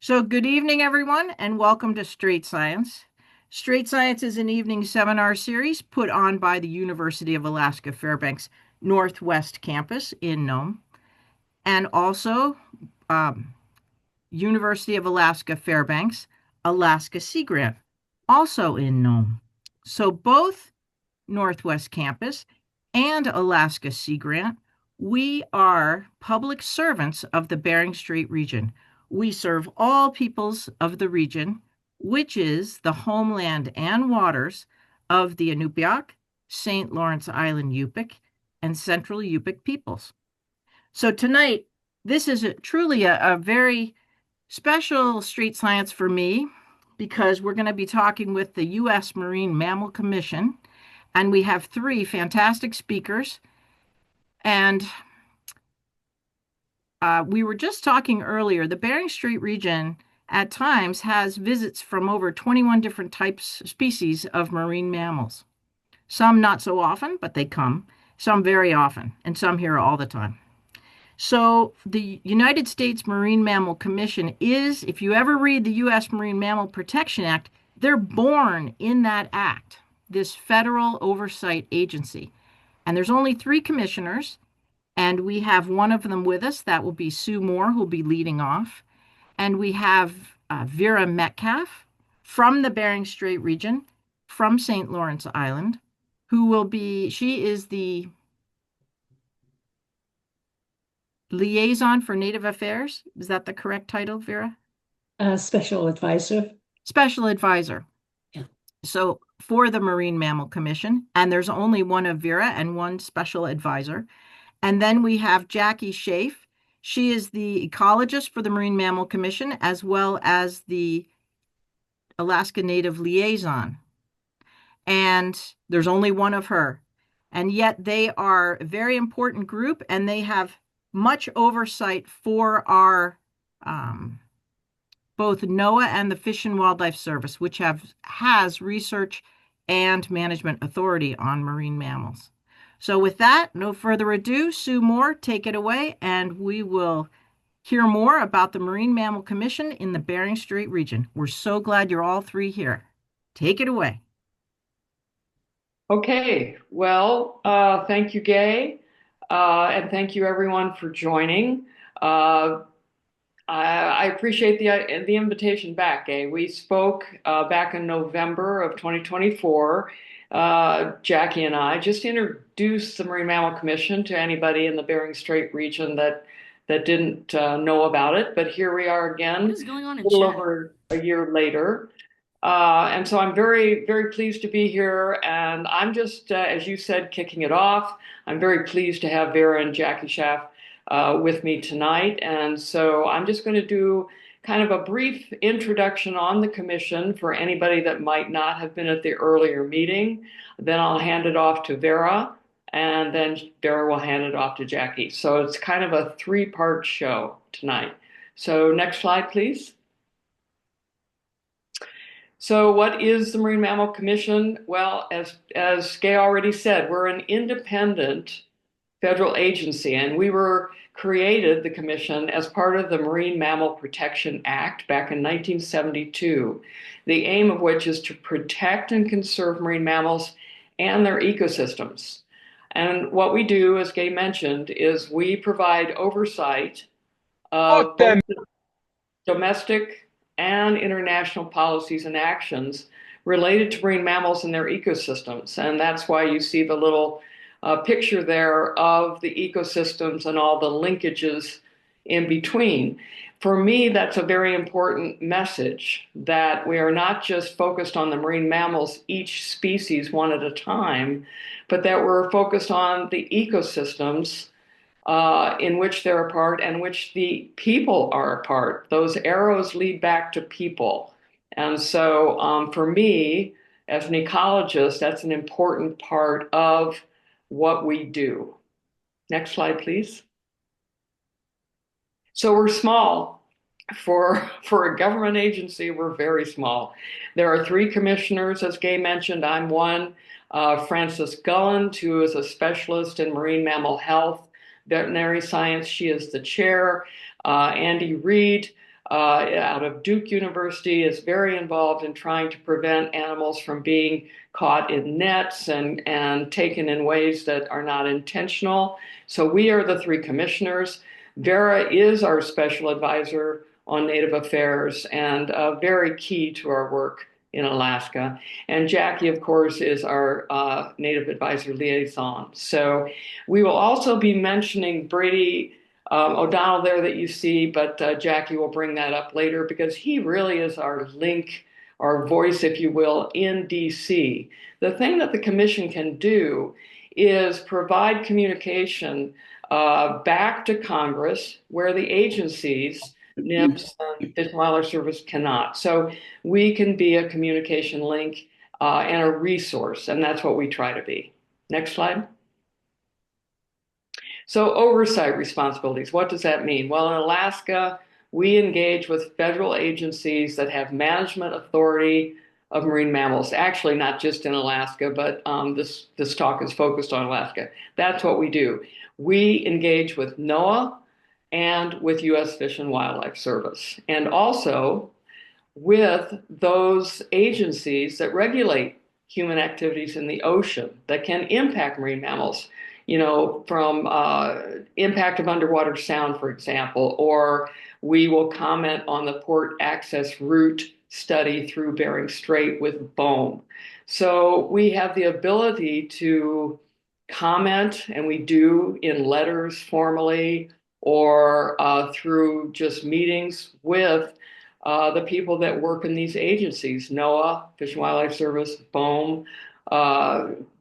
So, good evening, everyone, and welcome to Straight Science. Straight Science is an evening seminar series put on by the University of Alaska Fairbanks Northwest Campus in Nome, and also um, University of Alaska Fairbanks Alaska Sea Grant, also in Nome. So, both Northwest Campus and Alaska Sea Grant, we are public servants of the Bering Strait region. We serve all peoples of the region, which is the homeland and waters of the Inupiaq, St. Lawrence Island Yupik, and Central Yupik peoples. So tonight, this is truly a very special street science for me because we're going to be talking with the US Marine Mammal Commission, and we have three fantastic speakers. And we were just talking earlier, the Bering Strait region at times has visits from over 21 different types, species of marine mammals. Some not so often, but they come. Some very often, and some here all the time. So the United States Marine Mammal Commission is, if you ever read the U.S. Marine Mammal Protection Act, they're born in that act, this federal oversight agency. And there's only three commissioners, and we have one of them with us. That will be Sue Moore, who'll be leading off. And we have Vera Metcalf from the Bering Strait region, from St. Lawrence Island, she is the Liaison for Native Affairs. Is that the correct title, Vera? Special advisor. Special advisor. Yeah. So for the Marine Mammal Commission, and there's only one of Vera and one special advisor. And then we have Jackie Shaff. She is the ecologist for the Marine Mammal Commission, as well as the Alaska Native Liaison. And there's only one of her. And yet they are a very important group, and they have much oversight for our both NOAA and the Fish and Wildlife Service, which has research and management authority on marine mammals. So with that, no further ado, Sue Moore, take it away, and we will hear more about the Marine Mammal Commission in the Bering Strait region. We're so glad you're all three here. Take it away. Okay, well, thank you, Gay, and thank you everyone for joining. I appreciate the invitation back, Gay. We spoke back in November of 2024. Jackie and I just introduced the Marine Mammal Commission to anybody in the Bering Strait region that didn't know about it. But here we are again, What is going on in a little chat? over a year later. And so I'm very, very pleased to be here. And I'm just, as you said, kicking it off. I'm very pleased to have Vera and Jackie Shaff with me tonight. And so I'm just going to do kind of a brief introduction on the commission for anybody that might not have been at the earlier meeting. Then I'll hand it off to Vera, and then Vera will hand it off to Jackie. So it's kind of a three-part show tonight. So next slide, please. So what is the Marine Mammal Commission? Well, as Gay already said, we're an independent federal agency, and we were created, the commission, as part of the Marine Mammal Protection Act back in 1972, the aim of which is to protect and conserve marine mammals and their ecosystems. And what we do, as Gay mentioned, is we provide oversight of both domestic and international policies and actions related to marine mammals and their ecosystems. And that's why you see the little picture there of the ecosystems and all the linkages in between. For me, that's a very important message, that we are not just focused on the marine mammals, each species one at a time, but that we're focused on the ecosystems in which they're a part and which the people are a part. Those arrows lead back to people. And so for me, as an ecologist, that's an important part of what we do. Next slide, please. So we're small. For a government agency, we're very small. There are three commissioners, as Gay mentioned. I'm one. Frances Gulland, who is a specialist in marine mammal health, veterinary science. She is the chair. Andy Reid, out of Duke University is very involved in trying to prevent animals from being caught in nets and taken in ways that are not intentional. So we are the three commissioners. Vera is our special advisor on Native affairs and very key to our work in Alaska. And Jackie, of course, is our Native Advisor Liaison. So we will also be mentioning Brady O'Donnell there that you see, but Jackie will bring that up later because he really is our link, our voice, if you will, in DC. The thing that the commission can do is provide communication back to Congress where the agencies, NIMS and Fish and Wildlife Service cannot. So we can be a communication link and a resource, and that's what we try to be. Next slide. So oversight responsibilities, what does that mean? Well, in Alaska, we engage with federal agencies that have management authority of marine mammals. Actually, not just in Alaska, but this talk is focused on Alaska. That's what we do. We engage with NOAA and with US Fish and Wildlife Service, and also with those agencies that regulate human activities in the ocean that can impact marine mammals, you know, from impact of underwater sound, for example, or we will comment on the port access route study through Bering Strait with BOEM. So we have the ability to comment, and we do in letters formally or through just meetings with the people that work in these agencies, NOAA, Fish and Wildlife Service, BOEM,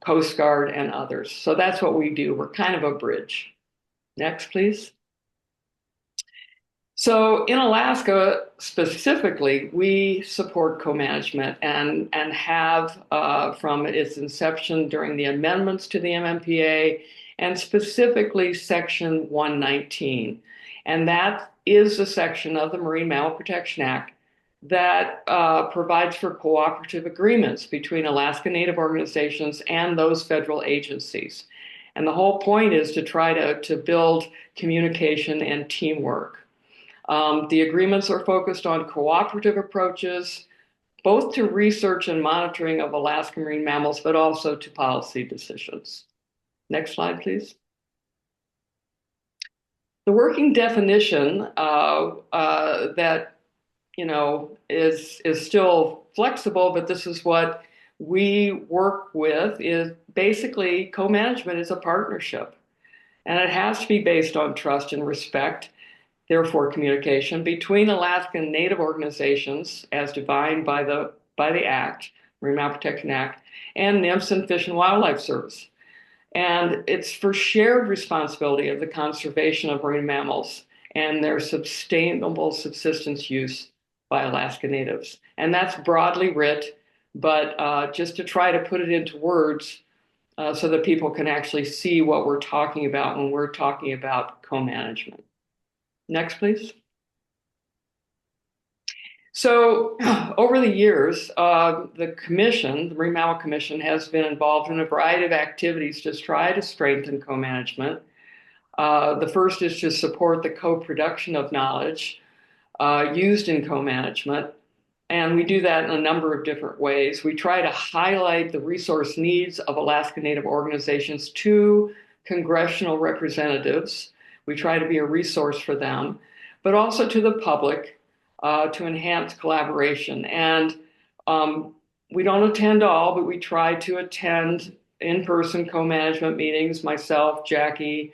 Coast Guard, and others. So that's what we do. We're kind of a bridge. Next, please. So in Alaska specifically, we support co-management and have from its inception during the amendments to the MMPA and specifically Section 119. And that is the section of the Marine Mammal Protection Act that provides for cooperative agreements between Alaska Native organizations and those federal agencies. And the whole point is to try to build communication and teamwork. The agreements are focused on cooperative approaches, both to research and monitoring of Alaska marine mammals, but also to policy decisions. Next slide, please. The working definition that is still flexible, but this is what we work with, is basically co-management is a partnership. And it has to be based on trust and respect, therefore communication, between Alaskan Native organizations as defined by the Act, Marine Mammal Protection Act, and NIMS and Fish and Wildlife Service. And it's for shared responsibility of the conservation of marine mammals and their sustainable subsistence use by Alaska Natives. And that's broadly writ, but just to try to put it into words so that people can actually see what we're talking about when we're talking about co-management. Next, please. So over the years, the commission, the Marine Mammal Commission, has been involved in a variety of activities to try to strengthen co-management. The first is to support the co-production of knowledge used in co-management. And we do that in a number of different ways. We try to highlight the resource needs of Alaska Native organizations to congressional representatives. We try to be a resource for them, but also to the public to enhance collaboration. And we don't attend all, but we try to attend in-person co-management meetings, myself, Jackie,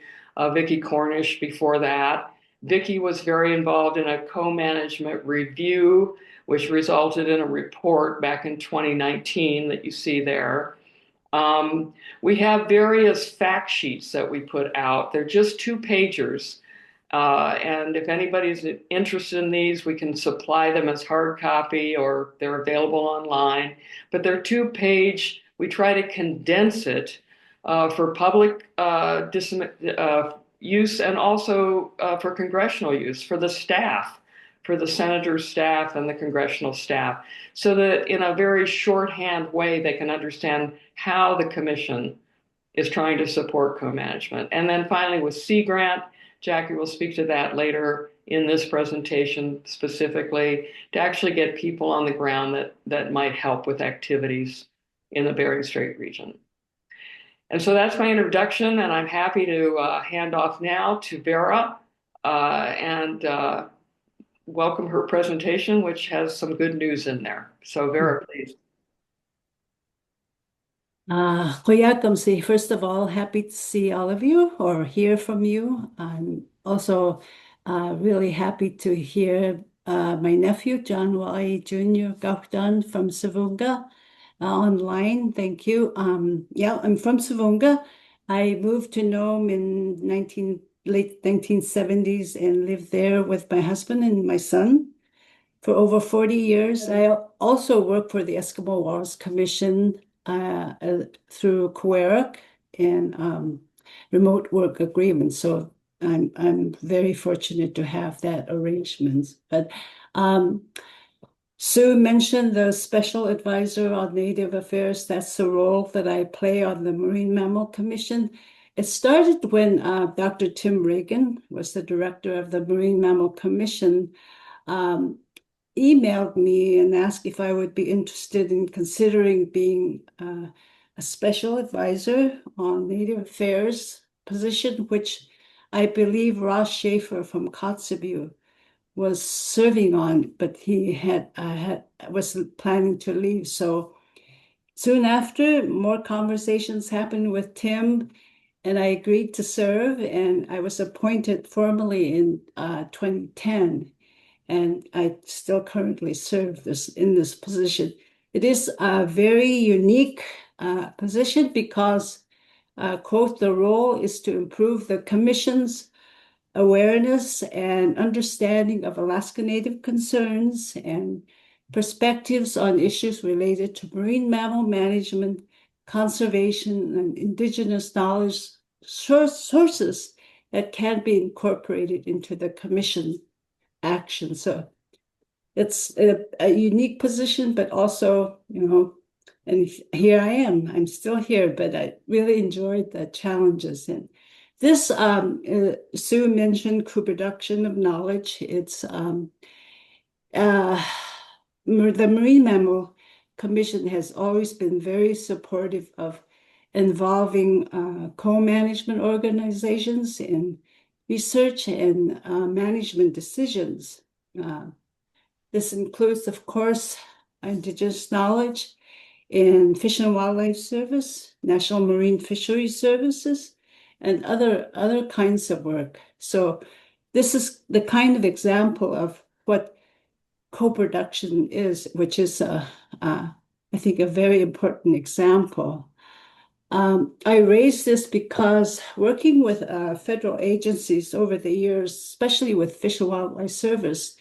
Vicki Cornish before that. Vicki was very involved in a co-management review, which resulted in a report back in 2019 that you see there. We have various fact sheets that we put out. They're just 2-pagers. And if anybody's interested in these, we can supply them as hard copy or they're available online. But they're 2-page. We try to condense it for public use and also for congressional use, for the staff, for the senator's staff and the congressional staff, so that in a very shorthand way, they can understand how the commission is trying to support co-management. And then finally with Sea Grant, Jackie will speak to that later, in this presentation specifically to actually get people on the ground that might help with activities in the Bering Strait region. And so that's my introduction, and I'm happy to hand off now to Vera and welcome her presentation, which has some good news in there. So Vera, please. Kuya Kamsi, first of all, happy to see all of you or hear from you. I'm also really happy to hear my nephew, John Wai Jr. Gauchdan from Savunga online. Thank you. Yeah, I'm from Savunga. I moved to Nome in late 1970s and lived there with my husband and my son for over 40 years. I also work for the Eskimo Walrus Commission through COERC and remote work agreements. So I'm very fortunate to have that arrangement. But Sue mentioned the Special Advisor on Native Affairs. That's the role that I play on the Marine Mammal Commission. It started when Dr. Tim Reagan was the director of the Marine Mammal Commission, emailed me and asked if I would be interested in considering being a special advisor on Native Affairs position, which I believe Ross Schaefer from Kotzebue was serving on, but he was planning to leave. So soon after, more conversations happened with Tim, and I agreed to serve, and I was appointed formally in 2010. And I still currently serve in this position. It is a very unique position because, quote, the role is to improve the Commission's awareness and understanding of Alaska Native concerns and perspectives on issues related to marine mammal management, conservation, and indigenous knowledge sources that can be incorporated into the Commission action. So it's a unique position, but also, and here I am. I'm still here, but I really enjoyed the challenges. And this, Sue mentioned co-production of knowledge. It's the Marine Mammal Commission has always been very supportive of involving co-management organizations in research and management decisions. This includes, of course, Indigenous knowledge in Fish and Wildlife Service, National Marine Fisheries Services, and other kinds of work. So this is the kind of example of what co-production is, which is, I think, a very important example. I raise this because working with federal agencies over the years, especially with Fish and Wildlife Service,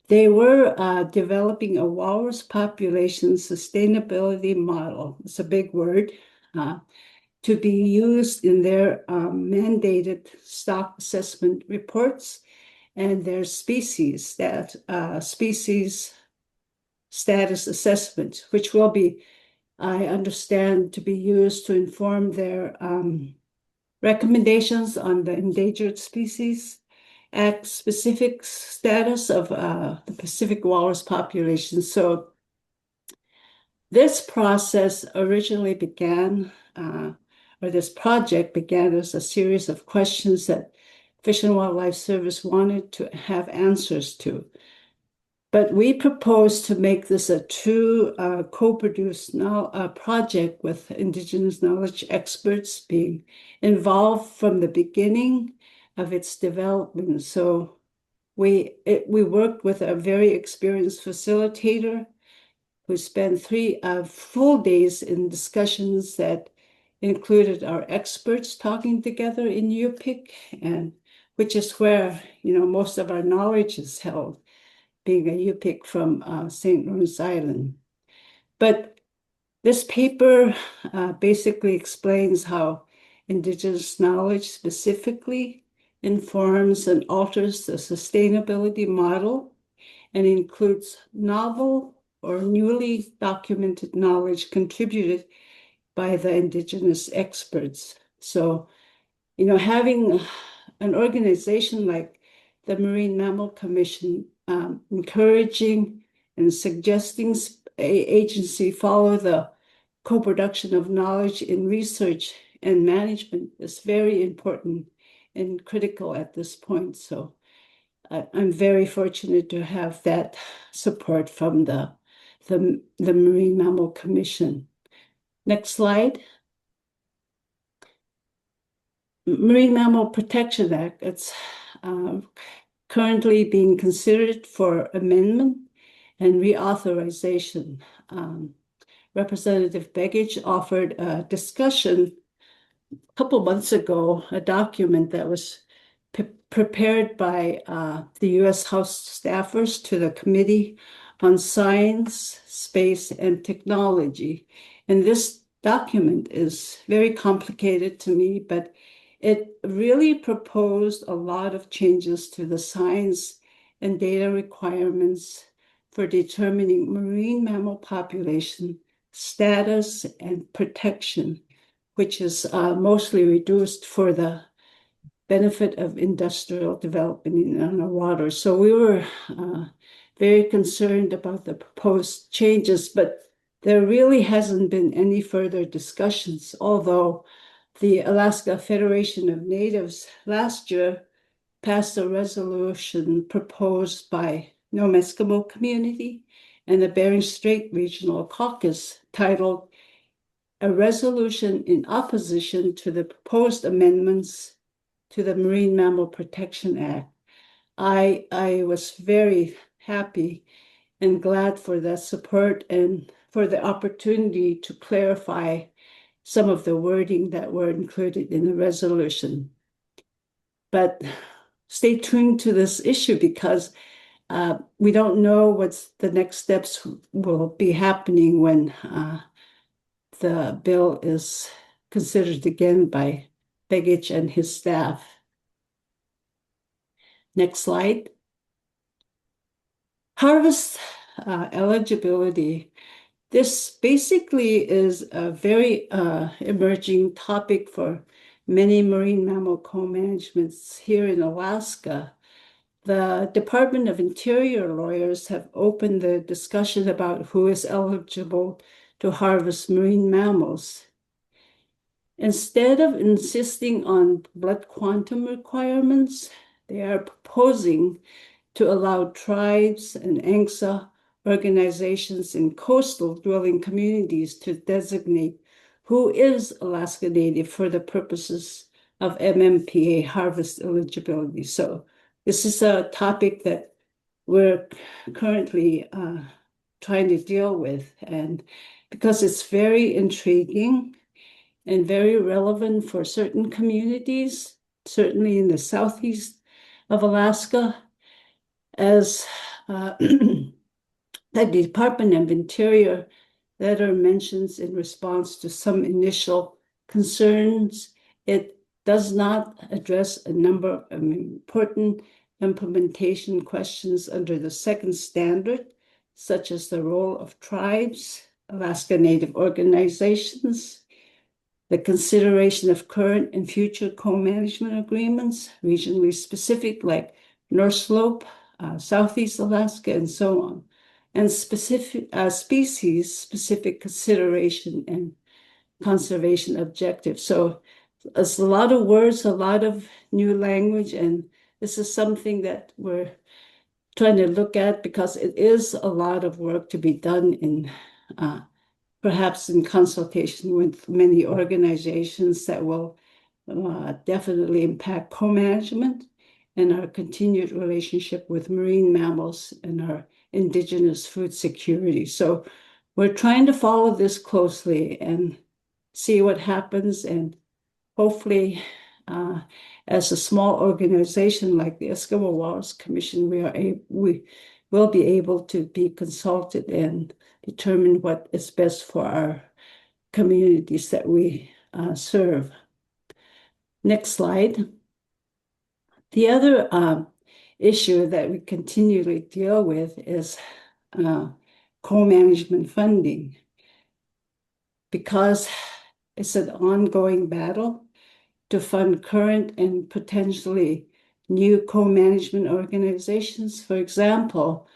they were developing a walrus population sustainability model. It's a big word, to be used in their mandated stock assessment reports and their species status assessment, which will be, I understand, to be used to inform their recommendations on the Endangered Species Act specific status of the Pacific walrus population. So this process originally began, or this project began as a series of questions that Fish and Wildlife Service wanted to have answers to. But we proposed to make this a true co-produced project with Indigenous knowledge experts being involved from the beginning of its development. So we worked with a very experienced facilitator who spent 3 full days in discussions that included our experts talking together in Yupik, and which is where most of our knowledge is held, being a Yupik from St. Lawrence Island. But this paper basically explains how Indigenous knowledge specifically informs and alters the sustainability model and includes novel or newly documented knowledge contributed by the Indigenous experts. So, having an organization like the Marine Mammal Commission, encouraging and suggesting agency follow the co-production of knowledge in research and management is very important and critical at this point. So I'm very fortunate to have that support from the Marine Mammal Commission. Next slide. Marine Mammal Protection Act, it's currently being considered for amendment and reauthorization. Representative Begich offered a discussion a couple months ago, a document that was prepared by the US House staffers to the Committee on Science, Space, and Technology. And this document is very complicated to me, but it really proposed a lot of changes to the science and data requirements for determining marine mammal population status and protection, which is mostly reduced for the benefit of industrial development in our waters. So we were very concerned about the proposed changes, but there really hasn't been any further discussions, although the Alaska Federation of Natives last year passed a resolution proposed by Nome Eskimo Community and the Bering Strait Regional Caucus titled "A Resolution in Opposition to the Proposed Amendments to the Marine Mammal Protection Act." I was very happy and glad for that support and for the opportunity to clarify some of the wording that were included in the resolution. But stay tuned to this issue because we don't know what the next steps will be happening when the bill is considered again by Begich and his staff. Next slide. Harvest eligibility. This basically is a very emerging topic for many marine mammal co-managements here in Alaska. The Department of Interior lawyers have opened the discussion about who is eligible to harvest marine mammals. Instead of insisting on blood quantum requirements, they are proposing to allow tribes and ANCSA organizations in coastal dwelling communities to designate who is Alaska Native for the purposes of MMPA harvest eligibility. So this is a topic that we're currently trying to deal with, and because it's very intriguing and very relevant for certain communities, certainly in the southeast of Alaska, as the Department of Interior letter mentions in response to some initial concerns, it does not address a number of important implementation questions under the second standard, such as the role of tribes, Alaska Native organizations, the consideration of current and future co-management agreements, regionally specific like North Slope, Southeast Alaska, and so on, and specific species-specific consideration and conservation objectives. So it's a lot of words, a lot of new language, and this is something that we're trying to look at because it is a lot of work to be done in perhaps in consultation with many organizations that will definitely impact co-management and our continued relationship with marine mammals and our indigenous food security. So we're trying to follow this closely and see what happens. And hopefully, as a small organization like the Eskimo Waters Commission, we will be able to be consulted and determine what is best for our communities that we serve. Next slide. The other issue that we continually deal with is co-management funding, because it's an ongoing battle to fund current and potentially new co-management organizations. For example,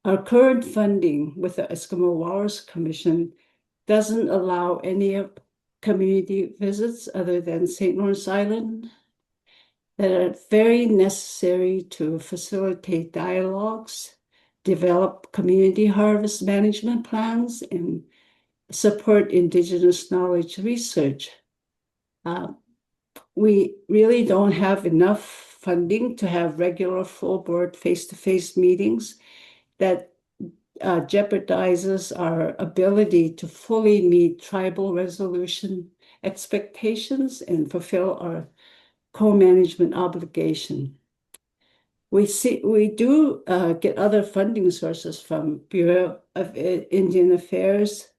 our current funding with the Eskimo Walrus Commission doesn't allow any community visits other than St. Lawrence Island that are very necessary to facilitate dialogues, develop community harvest management plans, and support Indigenous knowledge research. We really don't have enough funding to have regular full board face-to-face meetings that jeopardizes our ability to fully meet tribal resolution expectations and fulfill our co-management obligation. We do get other funding sources from Bureau of Indian Affairs,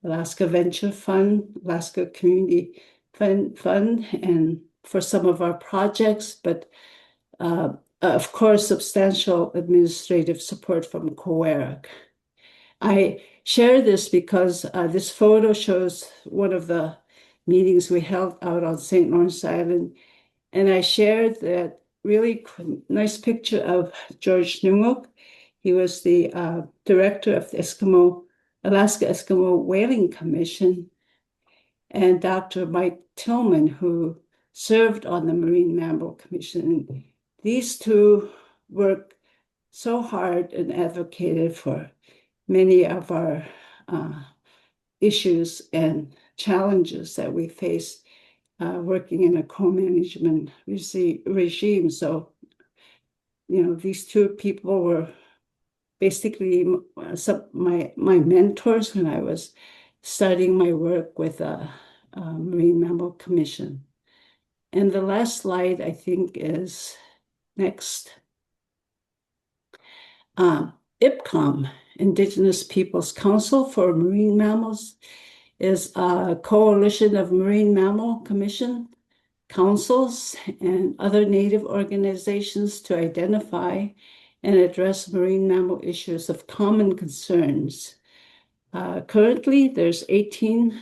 Alaska Venture Fund, Alaska Community Fund, and for some of our projects, but of course, substantial administrative support from COERC. I share this because this photo shows one of the meetings we held out on St. Lawrence Island, and I shared that really nice picture of George Nunguk. He was the director of the Alaska Eskimo Whaling Commission, and Dr. Mike Tillman, who served on the Marine Mammal Commission. These two worked so hard and advocated for many of our issues and challenges that we face working in a co-management regime. So, these two people were basically my mentors when I was starting my work with the Marine Mammal Commission. And the last slide, I think, is next. IPCOM, Indigenous Peoples Council for Marine Mammals, is a coalition of Marine Mammal Commission councils and other Native organizations to identify and address marine mammal issues of common concerns. Currently, there's 18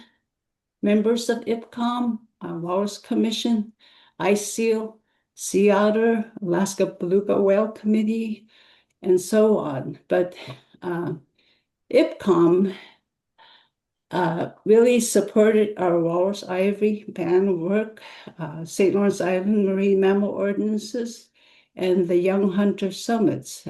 members of IPCOM, Walrus Commission, Ice Seal, Sea Otter, Alaska Beluga Whale Committee, and so on. But IPCOM really supported our walrus ivory ban work, St. Lawrence Island Marine Mammal Ordinances, and the Young Hunter Summits.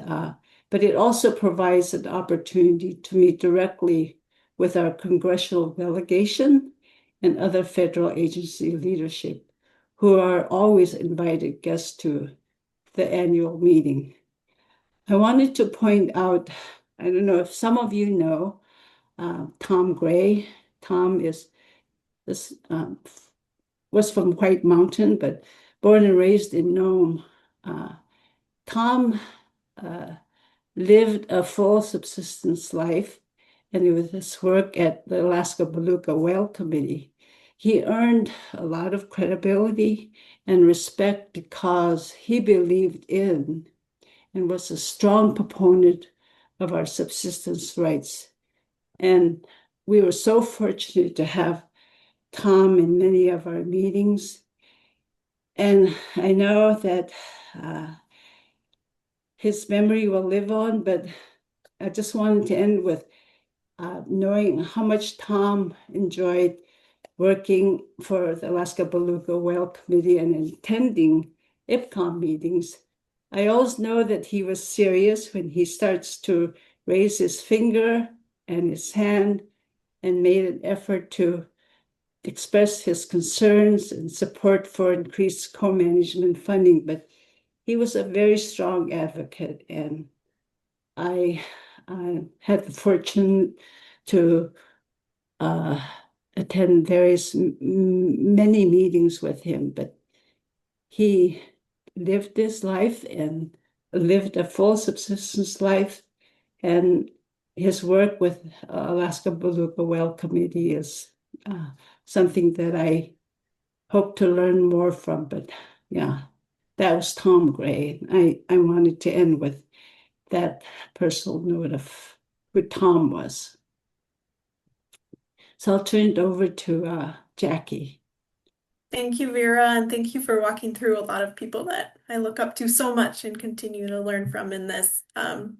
But it also provides an opportunity to meet directly with our congressional delegation and other federal agency leadership, who are always invited guests to the annual meeting. I wanted to point out, I don't know if some of you know, Tom Gray. Tom was from White Mountain, but born and raised in Nome. Tom lived a full subsistence life, and with his work at the Alaska Beluga Whale Committee, he earned a lot of credibility and respect because he believed in and was a strong proponent of our subsistence rights. And we were so fortunate to have Tom in many of our meetings. And I know that his memory will live on, but I just wanted to end with knowing how much Tom enjoyed working for the Alaska Beluga Whale Committee and attending IPCOM meetings. I always know that he was serious when he starts to raise his finger and his hand and made an effort to express his concerns and support for increased co-management funding. But he was a very strong advocate, and I had the fortune to attend many meetings with him, but he lived his life and lived a full subsistence life, and his work with Alaska Beluga Whale Committee is something that I hope to learn more from. But yeah, that was Tom Gray. I wanted to end with that personal note of who Tom was. So I'll turn it over to Jackie. Thank you, Vera, and thank you for walking through a lot of people that I look up to so much and continue to learn from in this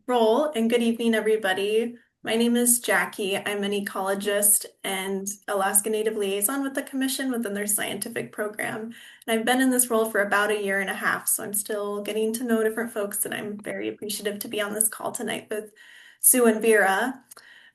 role. And good evening, everybody. My name is Jackie. I'm an ecologist and Alaska Native Liaison with the Commission within their scientific program. And I've been in this role for about a year and a half, so I'm still getting to know different folks, and I'm very appreciative to be on this call tonight with Sue and Vera.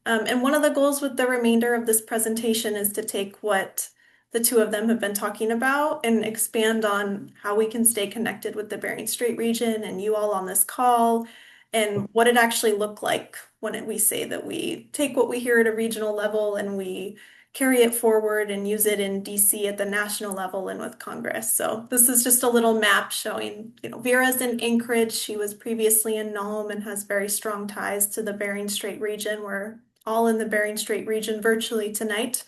And one of the goals with the remainder of this presentation is to take what the two of them have been talking about and expand on how we can stay connected with the Bering Strait region and you all on this call, and what it actually looked like when we say that we take what we hear at a regional level and we carry it forward and use it in DC at the national level and with Congress. So this is just a little map showing, Vera's in Anchorage. She was previously in Nome and has very strong ties to the Bering Strait region. We're all in the Bering Strait region virtually tonight.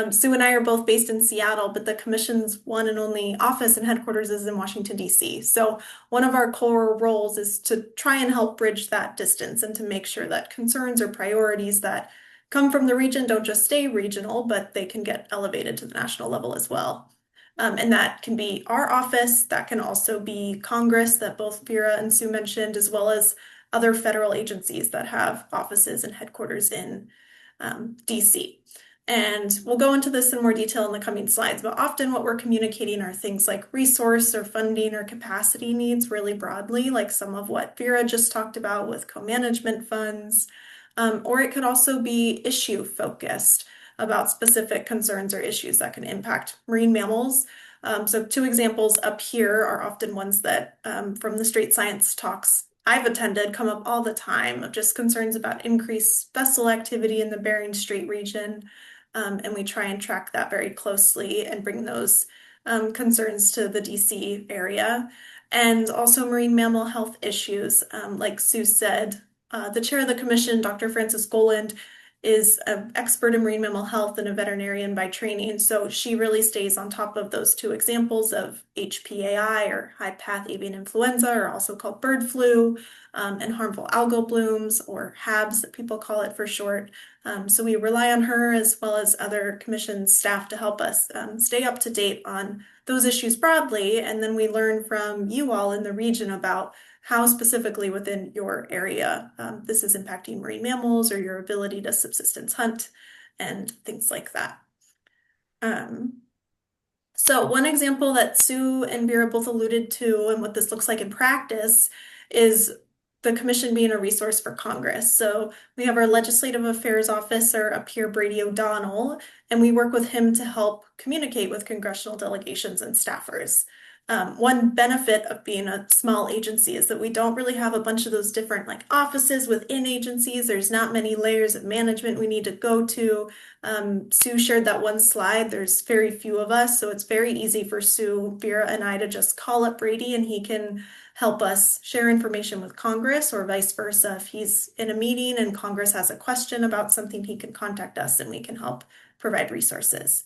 Sue and I are both based in Seattle, but the Commission's one and only office and headquarters is in Washington, D.C. So one of our core roles is to try and help bridge that distance and to make sure that concerns or priorities that come from the region don't just stay regional, but they can get elevated to the national level as well. And that can be our office, that can also be Congress that both Vera and Sue mentioned, as well as other federal agencies that have offices and headquarters in DC. And we'll go into this in more detail in the coming slides, but often what we're communicating are things like resource or funding or capacity needs really broadly, like some of what Vera just talked about with co-management funds, or it could also be issue focused about specific concerns or issues that can impact marine mammals. So two examples up here are often ones that from the Strait Science talks I've attended come up all the time of just concerns about increased vessel activity in the Bering Strait region. And we try and track that very closely and bring those concerns to the DC area. And also marine mammal health issues. Like Sue said, the chair of the commission, Dr. Frances Goland, is an expert in marine mammal health and a veterinarian by training. So she really stays on top of those two examples of HPAI, or high path avian influenza, or also called bird flu, and harmful algal blooms, or HABs that people call it for short. So we rely on her as well as other commission staff to help us stay up to date on those issues broadly. And then we learn from you all in the region about how specifically within your area this is impacting marine mammals or your ability to subsistence hunt and things like that. So one example that Sue and Vera both alluded to and what this looks like in practice is the commission being a resource for Congress. So we have our legislative affairs officer up here, Brady O'Donnell, and we work with him to help communicate with congressional delegations and staffers. One benefit of being a small agency is that we don't really have a bunch of those different offices within agencies. There's not many layers of management we need to go to. Sue shared that one slide. There's very few of us, so it's very easy for Sue, Vera, and I to just call up Brady and he can help us share information with Congress, or vice versa. If he's in a meeting and Congress has a question about something, he can contact us and we can help provide resources.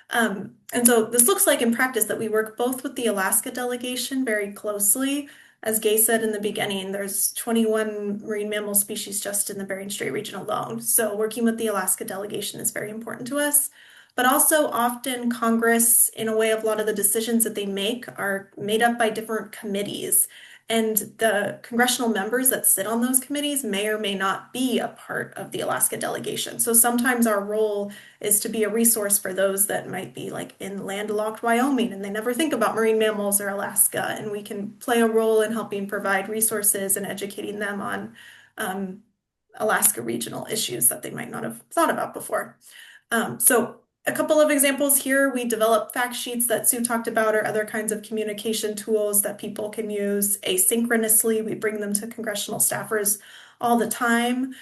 And so this looks like in practice that we work both with the Alaska delegation very closely. As Gay said in the beginning, there's 21 marine mammal species just in the Bering Strait region alone. So working with the Alaska delegation is very important to us. But also often Congress, in a way, a lot of the decisions that they make are made up by different committees. And the congressional members that sit on those committees may or may not be a part of the Alaska delegation. So sometimes our role is to be a resource for those that might be in landlocked Wyoming and they never think about marine mammals or Alaska. And we can play a role in helping provide resources and educating them on Alaska regional issues that they might not have thought about before. So a couple of examples here, we develop fact sheets that Sue talked about, or other kinds of communication tools that people can use asynchronously. We bring them to congressional staffers all the time.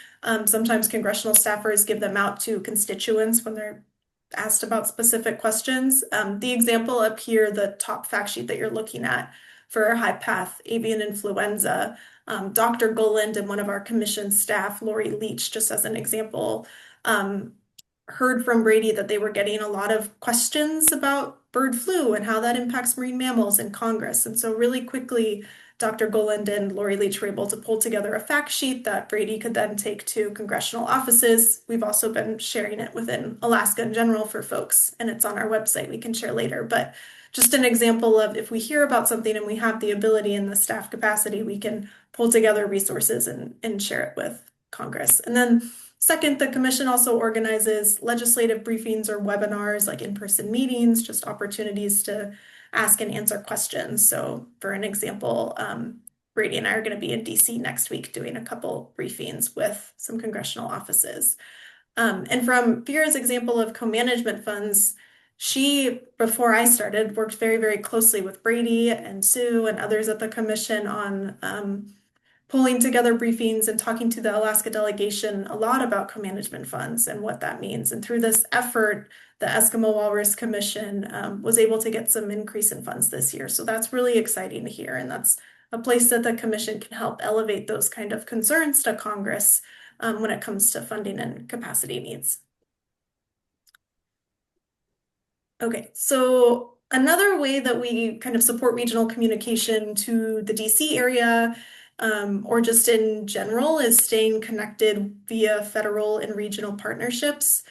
Sometimes congressional staffers give them out to constituents when they're asked about specific questions. The example up here, the top fact sheet that you're looking at for high path avian influenza, Dr. Goland and one of our commission staff, Lori Leach, just as an example, heard from Brady that they were getting a lot of questions about bird flu and how that impacts marine mammals in Congress. And so really quickly Dr. Goland and Lori Leach were able to pull together a fact sheet that Brady could then take to congressional offices. We've also been sharing it within Alaska in general for folks, and it's on our website we can share later. But just an example of if we hear about something and we have the ability in the staff capacity, we can pull together resources and share it with Congress. And then second, the commission also organizes legislative briefings or webinars, like in-person meetings, just opportunities to ask and answer questions. So for an example, Brady and I are going to be in DC next week doing a couple briefings with some congressional offices. And from Vera's example of co-management funds, she, before I started, worked very, very closely with Brady and Sue and others at the commission on pulling together briefings and talking to the Alaska delegation a lot about co-management funds and what that means. And through this effort, the Eskimo Walrus Commission was able to get some increase in funds this year. So that's really exciting to hear. And that's a place that the commission can help elevate those kind of concerns to Congress when it comes to funding and capacity needs. Okay, so another way that we kind of support regional communication to the DC area or just in general is staying connected via federal and regional partnerships.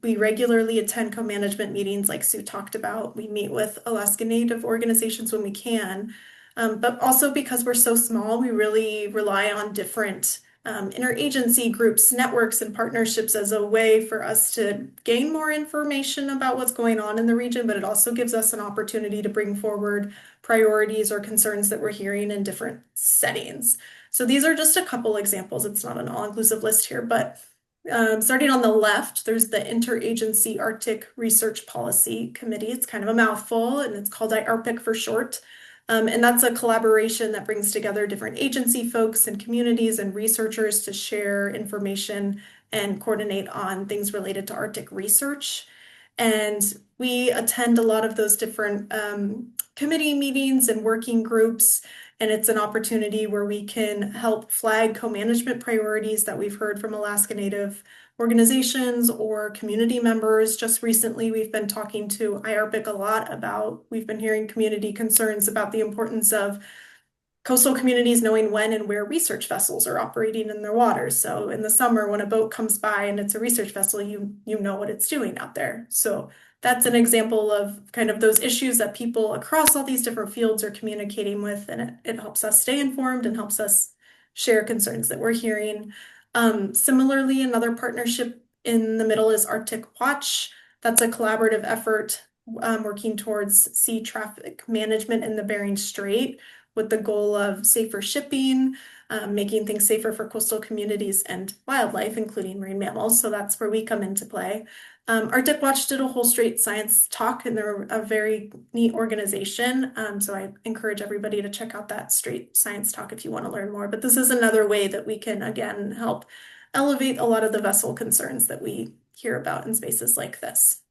We regularly attend co-management meetings like Sue talked about. We meet with Alaska Native organizations when we can, but also because we're so small, we really rely on different interagency groups, networks, and partnerships as a way for us to gain more information about what's going on in the region, but it also gives us an opportunity to bring forward priorities or concerns that we're hearing in different settings. So these are just a couple examples. It's not an all-inclusive list here, but starting on the left, there's the Interagency Arctic Research Policy Committee. It's kind of a mouthful, and it's called IARPC for short. And that's a collaboration that brings together different agency folks and communities and researchers to share information and coordinate on things related to Arctic research. And we attend a lot of those different committee meetings and working groups. And it's an opportunity where we can help flag co-management priorities that we've heard from Alaska Native organizations or community members. Just recently, we've been talking to IARPC a lot about, we've been hearing community concerns about the importance of coastal communities knowing when and where research vessels are operating in their waters. So in the summer, when a boat comes by and it's a research vessel, you know what it's doing out there. So that's an example of kind of those issues that people across all these different fields are communicating with, and it helps us stay informed and helps us share concerns that we're hearing. Similarly, another partnership in the middle is Arctic Watch. That's a collaborative effort working towards sea traffic management in the Bering Strait with the goal of safer shipping, making things safer for coastal communities and wildlife, including marine mammals. So that's where we come into play. Arctic Watch did a whole Strait Science talk, and they're a very neat organization. So I encourage everybody to check out that Strait Science talk if you want to learn more. But this is another way that we can, again, help elevate a lot of the vessel concerns that we hear about in spaces like this.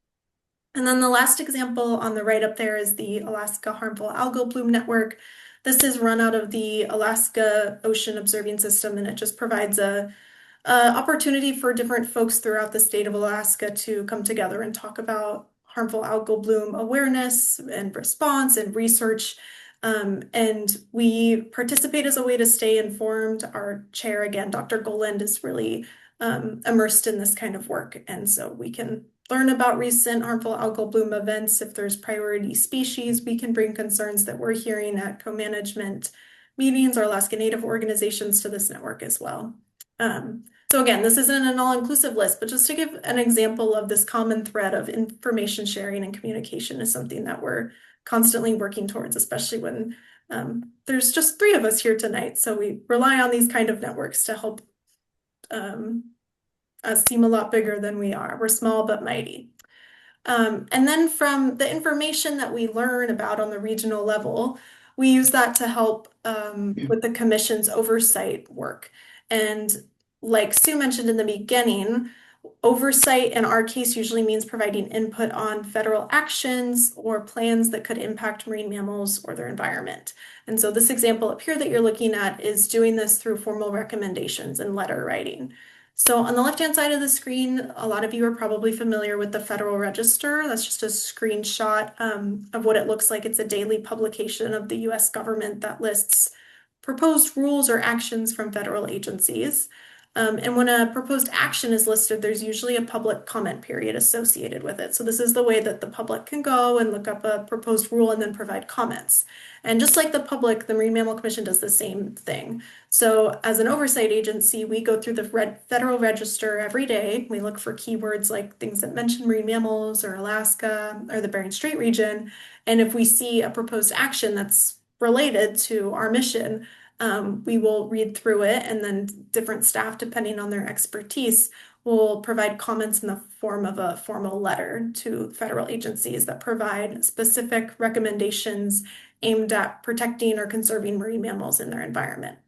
And then the last example on the right up there is the Alaska Harmful Algal Bloom Network. This is run out of the Alaska Ocean Observing System, and it just provides a opportunity for different folks throughout the state of Alaska to come together and talk about harmful algal bloom awareness and response and research. And we participate as a way to stay informed. Our chair, again, Dr. Goland, is really immersed in this kind of work. And so we can learn about recent harmful algal bloom events. If there's priority species, we can bring concerns that we're hearing at co-management meetings or Alaska Native organizations to this network as well. So again, this isn't an all-inclusive list, but just to give an example of this common thread of information sharing and communication is something that we're constantly working towards, especially when there's just 3 of us here tonight. So we rely on these kind of networks to help us seem a lot bigger than we are. We're small but mighty. And then from the information that we learn about on the regional level, we use that to help with the commission's oversight work. And like Sue mentioned in the beginning, oversight in our case usually means providing input on federal actions or plans that could impact marine mammals or their environment. And so this example up here that you're looking at is doing this through formal recommendations and letter writing. So on the left-hand side of the screen, a lot of you are probably familiar with the Federal Register. That's just a screenshot of what it looks like. It's a daily publication of the US government that lists proposed rules or actions from federal agencies. And when a proposed action is listed, there's usually a public comment period associated with it. So this is the way that the public can go and look up a proposed rule and then provide comments. And just like the public, the Marine Mammal Commission does the same thing. So as an oversight agency, we go through the Federal Register every day. We look for keywords like things that mention marine mammals or Alaska or the Bering Strait region. And if we see a proposed action that's related to our mission, we will read through it, and then different staff, depending on their expertise, will provide comments in the form of a formal letter to federal agencies that provide specific recommendations aimed at protecting or conserving marine mammals in their environment.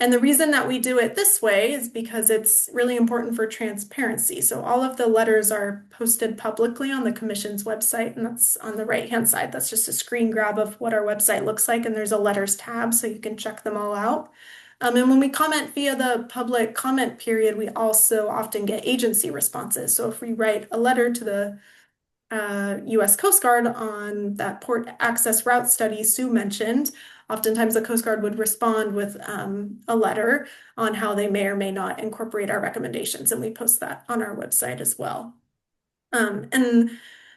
And the reason that we do it this way is because it's really important for transparency. So all of the letters are posted publicly on the Commission's website, and that's on the right-hand side. That's just a screen grab of what our website looks like, and there's a letters tab so you can check them all out. And when we comment via the public comment period, we also often get agency responses. So if we write a letter to the US Coast Guard on that port access route study Sue mentioned, oftentimes the Coast Guard would respond with a letter on how they may or may not incorporate our recommendations, and we post that on our website as well. And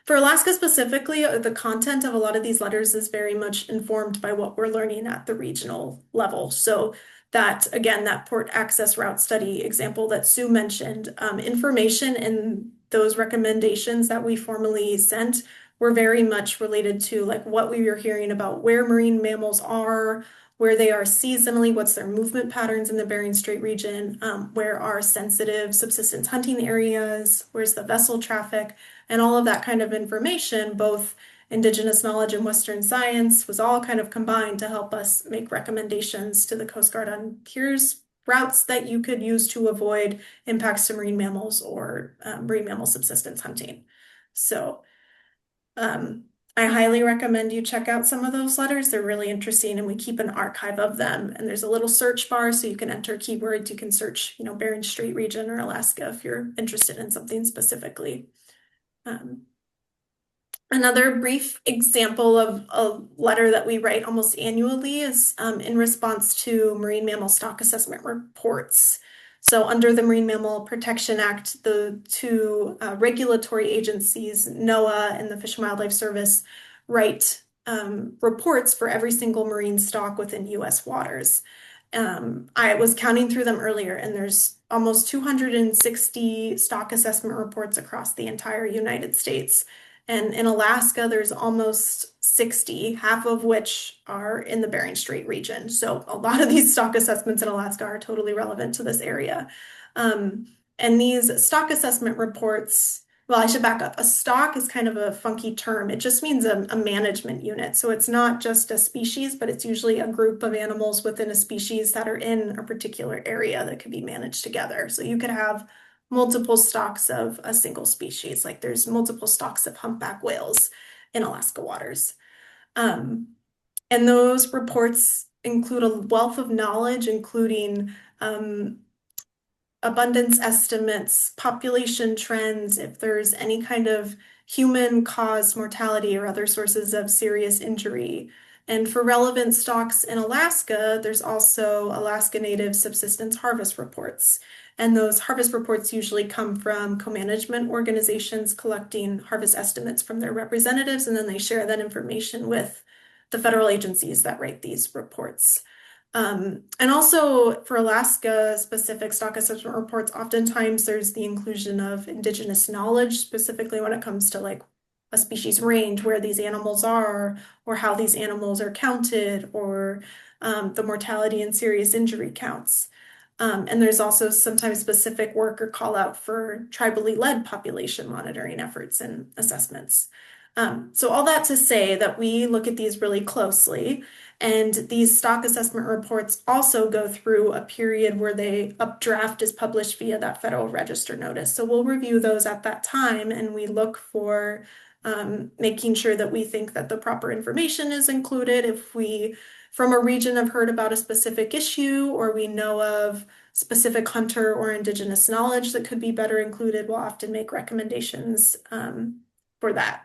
for Alaska specifically, the content of a lot of these letters is very much informed by what we're learning at the regional level. So that, again, that port access route study example that Sue mentioned, information in those recommendations that we formally sent were very much related to like what we were hearing about where marine mammals are, where they are seasonally, what's their movement patterns in the Bering Strait region, where are sensitive subsistence hunting areas, where's the vessel traffic, and all of that kind of information, both Indigenous knowledge and Western science, was all kind of combined to help us make recommendations to the Coast Guard on here's routes that you could use to avoid impacts to marine mammals or marine mammal subsistence hunting. So I highly recommend you check out some of those letters. They're really interesting, and we keep an archive of them. And there's a little search bar so you can enter keywords. You can search, Bering Strait region or Alaska if you're interested in something specifically. Another brief example of a letter that we write almost annually is in response to marine mammal stock assessment reports. So under the Marine Mammal Protection Act, the two regulatory agencies, NOAA and the Fish and Wildlife Service, write reports for every single marine stock within US waters. I was counting through them earlier, and there's almost 260 stock assessment reports across the entire United States. And in Alaska, there's almost 60, half of which are in the Bering Strait region. So a lot of these stock assessments in Alaska are totally relevant to this area. And these stock assessment reports, well, I should back up. A stock is kind of a funky term. It just means a management unit. So it's not just a species, but it's usually a group of animals within a species that are in a particular area that could be managed together. So you could have multiple stocks of a single species, like there's multiple stocks of humpback whales in Alaska waters. And those reports include a wealth of knowledge, including abundance estimates, population trends, if there's any kind of human-caused mortality or other sources of serious injury. And for relevant stocks in Alaska, there's also Alaska Native subsistence harvest reports. And those harvest reports usually come from co-management organizations collecting harvest estimates from their representatives, and then they share that information with the federal agencies that write these reports. And also for Alaska specific stock assessment reports, oftentimes there's the inclusion of Indigenous knowledge, specifically when it comes to like a species range, where these animals are, or how these animals are counted, or the mortality and serious injury counts. And there's also sometimes specific work or call out for tribally led population monitoring efforts and assessments. So all that to say that we look at these really closely, and these stock assessment reports also go through a period where a draft is published via that Federal Register notice. So we'll review those at that time, and we look for making sure that we think that the proper information is included. If we, from a region, have heard about a specific issue, or we know of specific hunter or indigenous knowledge that could be better included, we'll often make recommendations for that.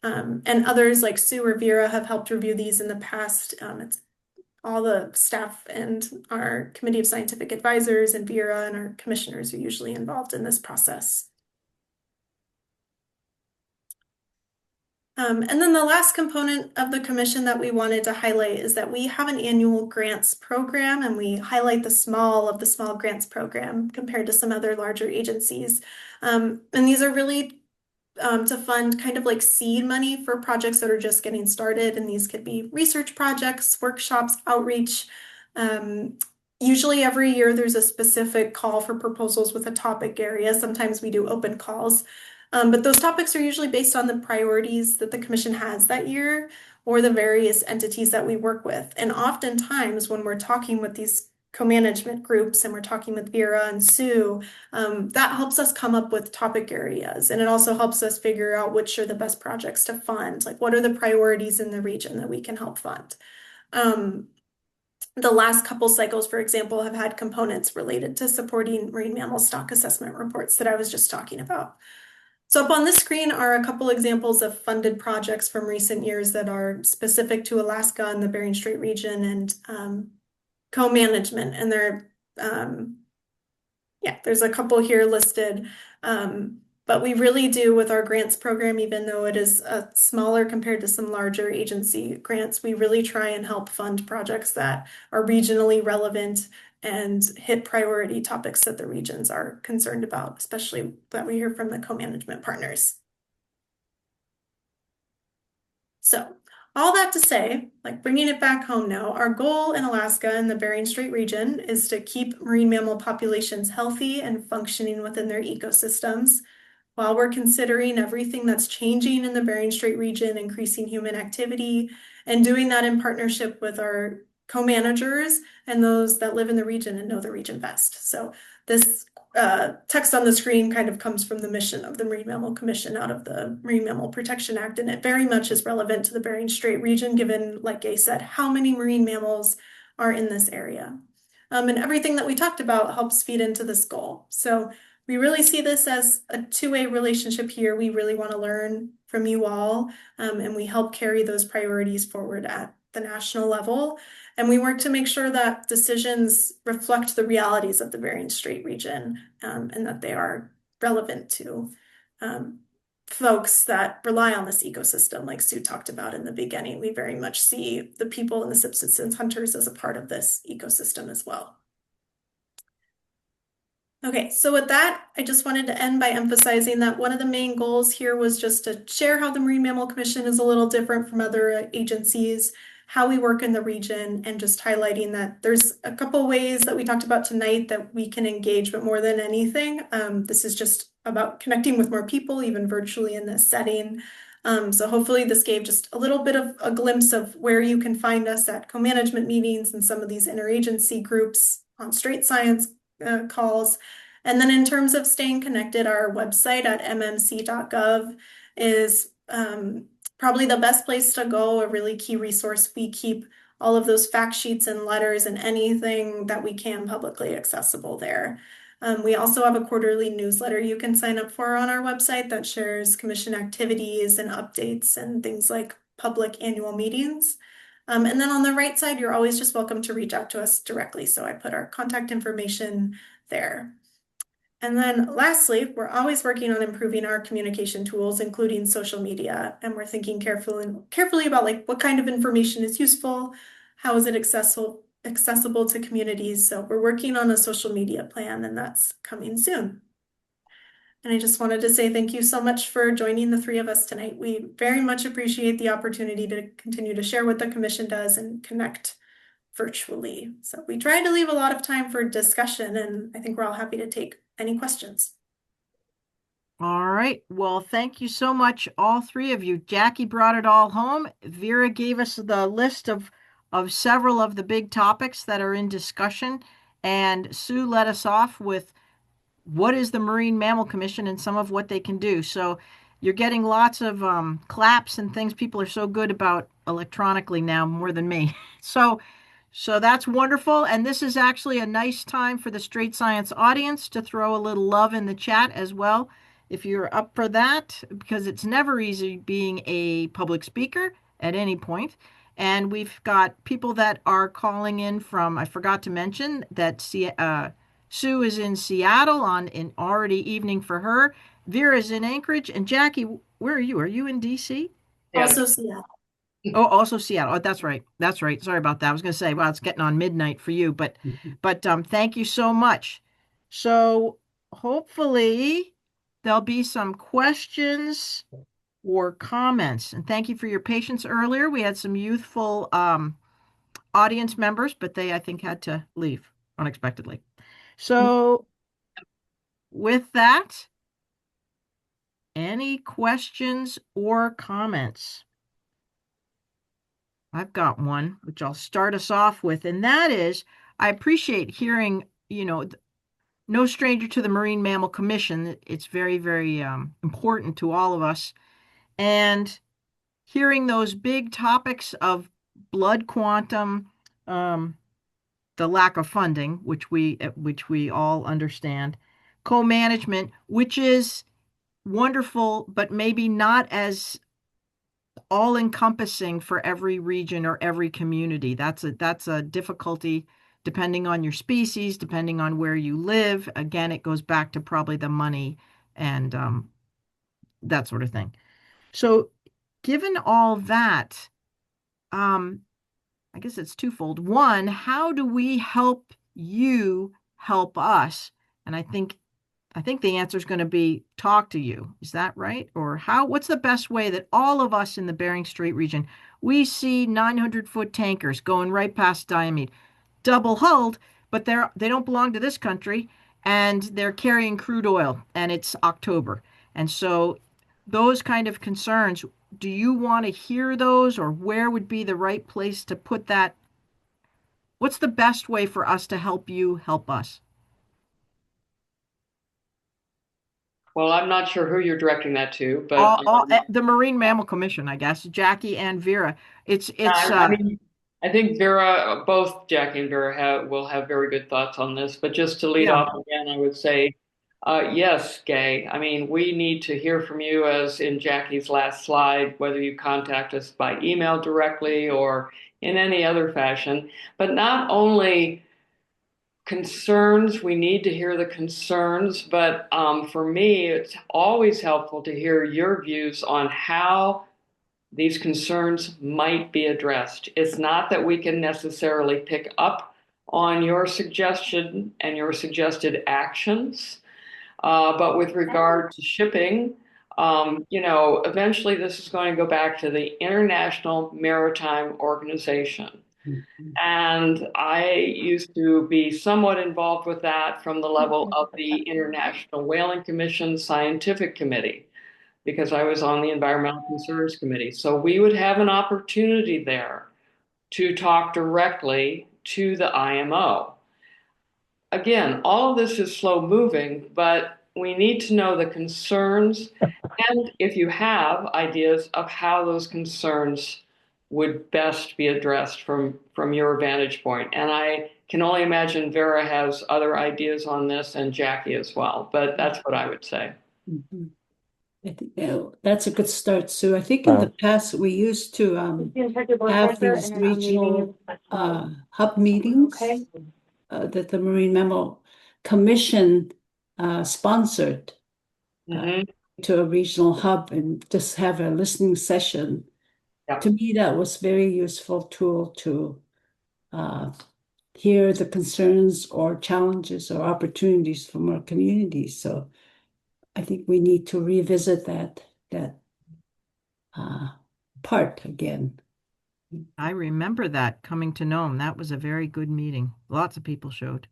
And others like Sue or Vera have helped review these in the past. It's all the staff and our committee of scientific advisors and Vera and our commissioners are usually involved in this process. And then the last component of the commission that we wanted to highlight is that we have an annual grants program, and we highlight the small of the small grants program compared to some other larger agencies. And these are really to fund kind of like seed money for projects that are just getting started. And these could be research projects, workshops, outreach. Usually every year there's a specific call for proposals with a topic area. Sometimes we do open calls. But those topics are usually based on the priorities that the commission has that year or the various entities that we work with. And oftentimes when we're talking with these co-management groups and we're talking with Vera and Sue, that helps us come up with topic areas. And it also helps us figure out which are the best projects to fund, like what are the priorities in the region that we can help fund. The last couple cycles, for example, have had components related to supporting marine mammal stock assessment reports that I was just talking about. So up on this screen are a couple examples of funded projects from recent years that are specific to Alaska and the Bering Strait region and co-management. And there's a couple here listed. But we really do with our grants program, even though it is smaller compared to some larger agency grants, we really try and help fund projects that are regionally relevant and hit priority topics that the regions are concerned about, especially that we hear from the co-management partners. So all that to say, like bringing it back home now, our goal in Alaska and the Bering Strait region is to keep marine mammal populations healthy and functioning within their ecosystems while we're considering everything that's changing in the Bering Strait region, increasing human activity, and doing that in partnership with our co-managers and those that live in the region and know the region best. So this text on the screen kind of comes from the mission of the Marine Mammal Commission out of the Marine Mammal Protection Act, and it very much is relevant to the Bering Strait region, given, like Gay said, how many marine mammals are in this area. And everything that we talked about helps feed into this goal. So we really see this as a two-way relationship here. We really want to learn from you all, and we help carry those priorities forward at the national level. And we work to make sure that decisions reflect the realities of the Bering Strait region, and that they are relevant to folks that rely on this ecosystem, like Sue talked about in the beginning. We very much see the people and the subsistence hunters as a part of this ecosystem as well. Okay, so with that, I just wanted to end by emphasizing that one of the main goals here was just to share how the Marine Mammal Commission is a little different from other agencies, how we work in the region, and just highlighting that there's a couple ways that we talked about tonight that we can engage, but more than anything, this is just about connecting with more people, even virtually in this setting. So hopefully this gave just a little bit of a glimpse of where you can find us at co-management meetings and some of these interagency groups on straight science calls. And then in terms of staying connected, our website at mmc.gov is probably the best place to go, a really key resource. We keep all of those fact sheets and letters and anything that we can publicly accessible there. We also have a quarterly newsletter you can sign up for on our website that shares commission activities and updates and things like public annual meetings. And then on the right side, you're always just welcome to reach out to us directly. So I put our contact information there. And then lastly, we're always working on improving our communication tools, including social media. And we're thinking carefully about like what kind of information is useful, how is it accessible to communities. So we're working on a social media plan, and that's coming soon. And I just wanted to say thank you so much for joining the three of us tonight. We very much appreciate the opportunity to continue to share what the commission does and connect virtually. So we try to leave a lot of time for discussion, and I think we're all happy to take any questions. All right. Well, thank you so much, all three of you. Jackie brought it all home. Vera gave us the list of several of the big topics that are in discussion, and Sue let us off with what is the Marine Mammal Commission and some of what they can do. So you're getting lots of claps and things. People are so good about electronically now, more than me. So So that's wonderful. And this is actually a nice time for the Straight Science audience to throw a little love in the chat as well, if you're up for that, because it's never easy being a public speaker at any point. And we've got people that are calling in from, I forgot to mention that Sue is in Seattle on an already evening for her. Vera is in Anchorage. And Jackie, where are you? Are you in DC? Yes. Also, Seattle. Oh, also Seattle. Oh, that's right. That's right. Sorry about that. I was going to say, well, it's getting on midnight for you, but thank you so much. So hopefully there'll be some questions or comments. And thank you for your patience earlier. We had some youthful audience members, but they, I think, had to leave unexpectedly. So with that, any questions or comments? I've got one, which I'll start us off with, and that is I appreciate hearing, no stranger to the Marine Mammal Commission. It's very, very important to all of us. And hearing those big topics of blood quantum, the lack of funding, which we all understand, co-management, which is wonderful, but maybe not as all-encompassing for every region or every community. That's a difficulty depending on your species, depending on where you live. Again, it goes back to probably the money and that sort of thing. So given all that, I guess it's twofold. One, how do we help you help us? And I think the answer is going to be talk to you. Is that right? Or what's the best way that all of us in the Bering Strait region, we see 900-foot tankers going right past Diomede, double hulled, but they don't belong to this country, and they're carrying crude oil, and it's October. And so those kind of concerns, do you want to hear those, or where would be the right place to put that? What's the best way for us to help you help us? Well, I'm not sure who you're directing that to, but The Marine Mammal Commission, I guess, Jackie and Vera. It's I mean, I think Vera, both Jackie and Vera will have very good thoughts on this. But just to lead yeah, off again, I would say, yes, Gay. I mean, we need to hear from you, as in Jackie's last slide, whether you contact us by email directly or in any other fashion. But not only concerns, we need to hear the concerns, but for me, it's always helpful to hear your views on how these concerns might be addressed. It's not that we can necessarily pick up on your suggestion and your suggested actions, but with regard to shipping, eventually this is going to go back to the International Maritime Organization. And I used to be somewhat involved with that from the level of the International Whaling Commission Scientific Committee, because I was on the Environmental Concerns Committee. So we would have an opportunity there to talk directly to the IMO. Again, all of this is slow moving, but we need to know the concerns, and if you have ideas of how those concerns would best be addressed from your vantage point. And I can only imagine Vera has other ideas on this, and Jackie as well, but that's what I would say. Mhm. I think that's a good start, Sue. I think in the past we used to have these regional hub meetings that the Marine Mammal Commission sponsored to a regional hub and just have a listening session. Yeah. To me, that was a very useful tool to hear the concerns or challenges or opportunities from our communities. So I think we need to revisit that part again. I remember that coming to Nome. That was a very good meeting. Lots of people showed.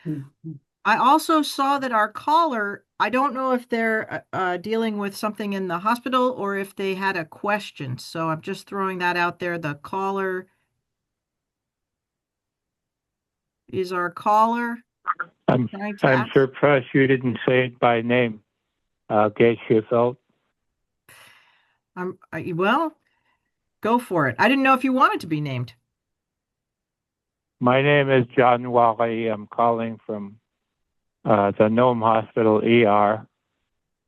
Mm-hmm. I also saw that our caller, I don't know if they're dealing with something in the hospital or if they had a question. So I'm just throwing that out there. The caller is our caller. I'm surprised you didn't say it by name. Gay Schiffelt. Well, go for it. I didn't know if you wanted to be named. My name is John Wally. I'm calling from the Nome Hospital ER.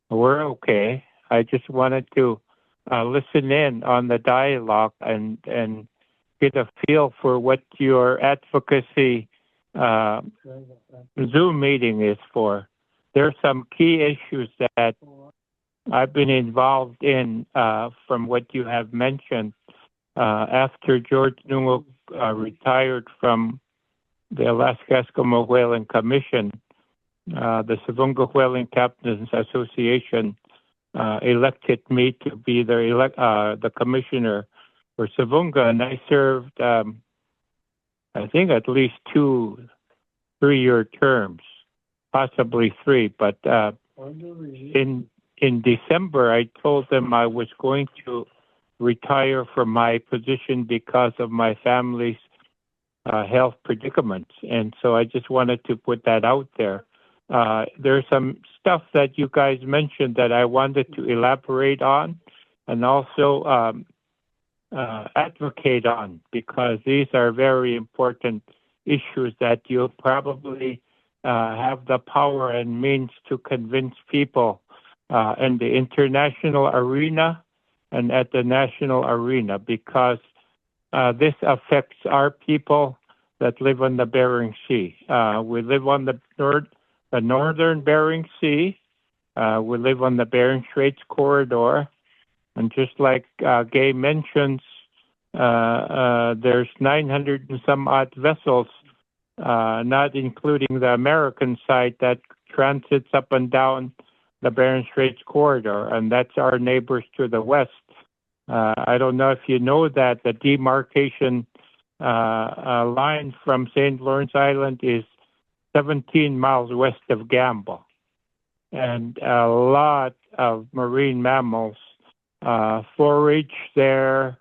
We're okay. I just wanted to listen in on the dialogue and get a feel for what your advocacy Zoom meeting is for. There are some key issues that I've been involved in from what you have mentioned. After George Nungo retired from the Alaska Eskimo Whaling Commission, the Savunga Whaling Captains Association elected me to be the commissioner for Savunga, and I served, I think, at least 2 3-year terms, possibly 3. But in December, I told them I was going to retire from my position because of my family's health predicaments, and so I just wanted to put that out there. There's some stuff that you guys mentioned that I wanted to elaborate on and also advocate on, because these are very important issues that you'll probably have the power and means to convince people in the international arena and at the national arena, because this affects our people that live on the Bering Sea. We live on the northern Bering Sea. We live on the Bering Straits corridor. And just like Gay mentions, there's 900 and some odd vessels, not including the American side, that transits up and down the Bering Straits corridor, and that's our neighbors to the west. I don't know if you know that the demarcation line from St. Lawrence Island is 17 miles west of Gamble. And a lot of marine mammals forage there,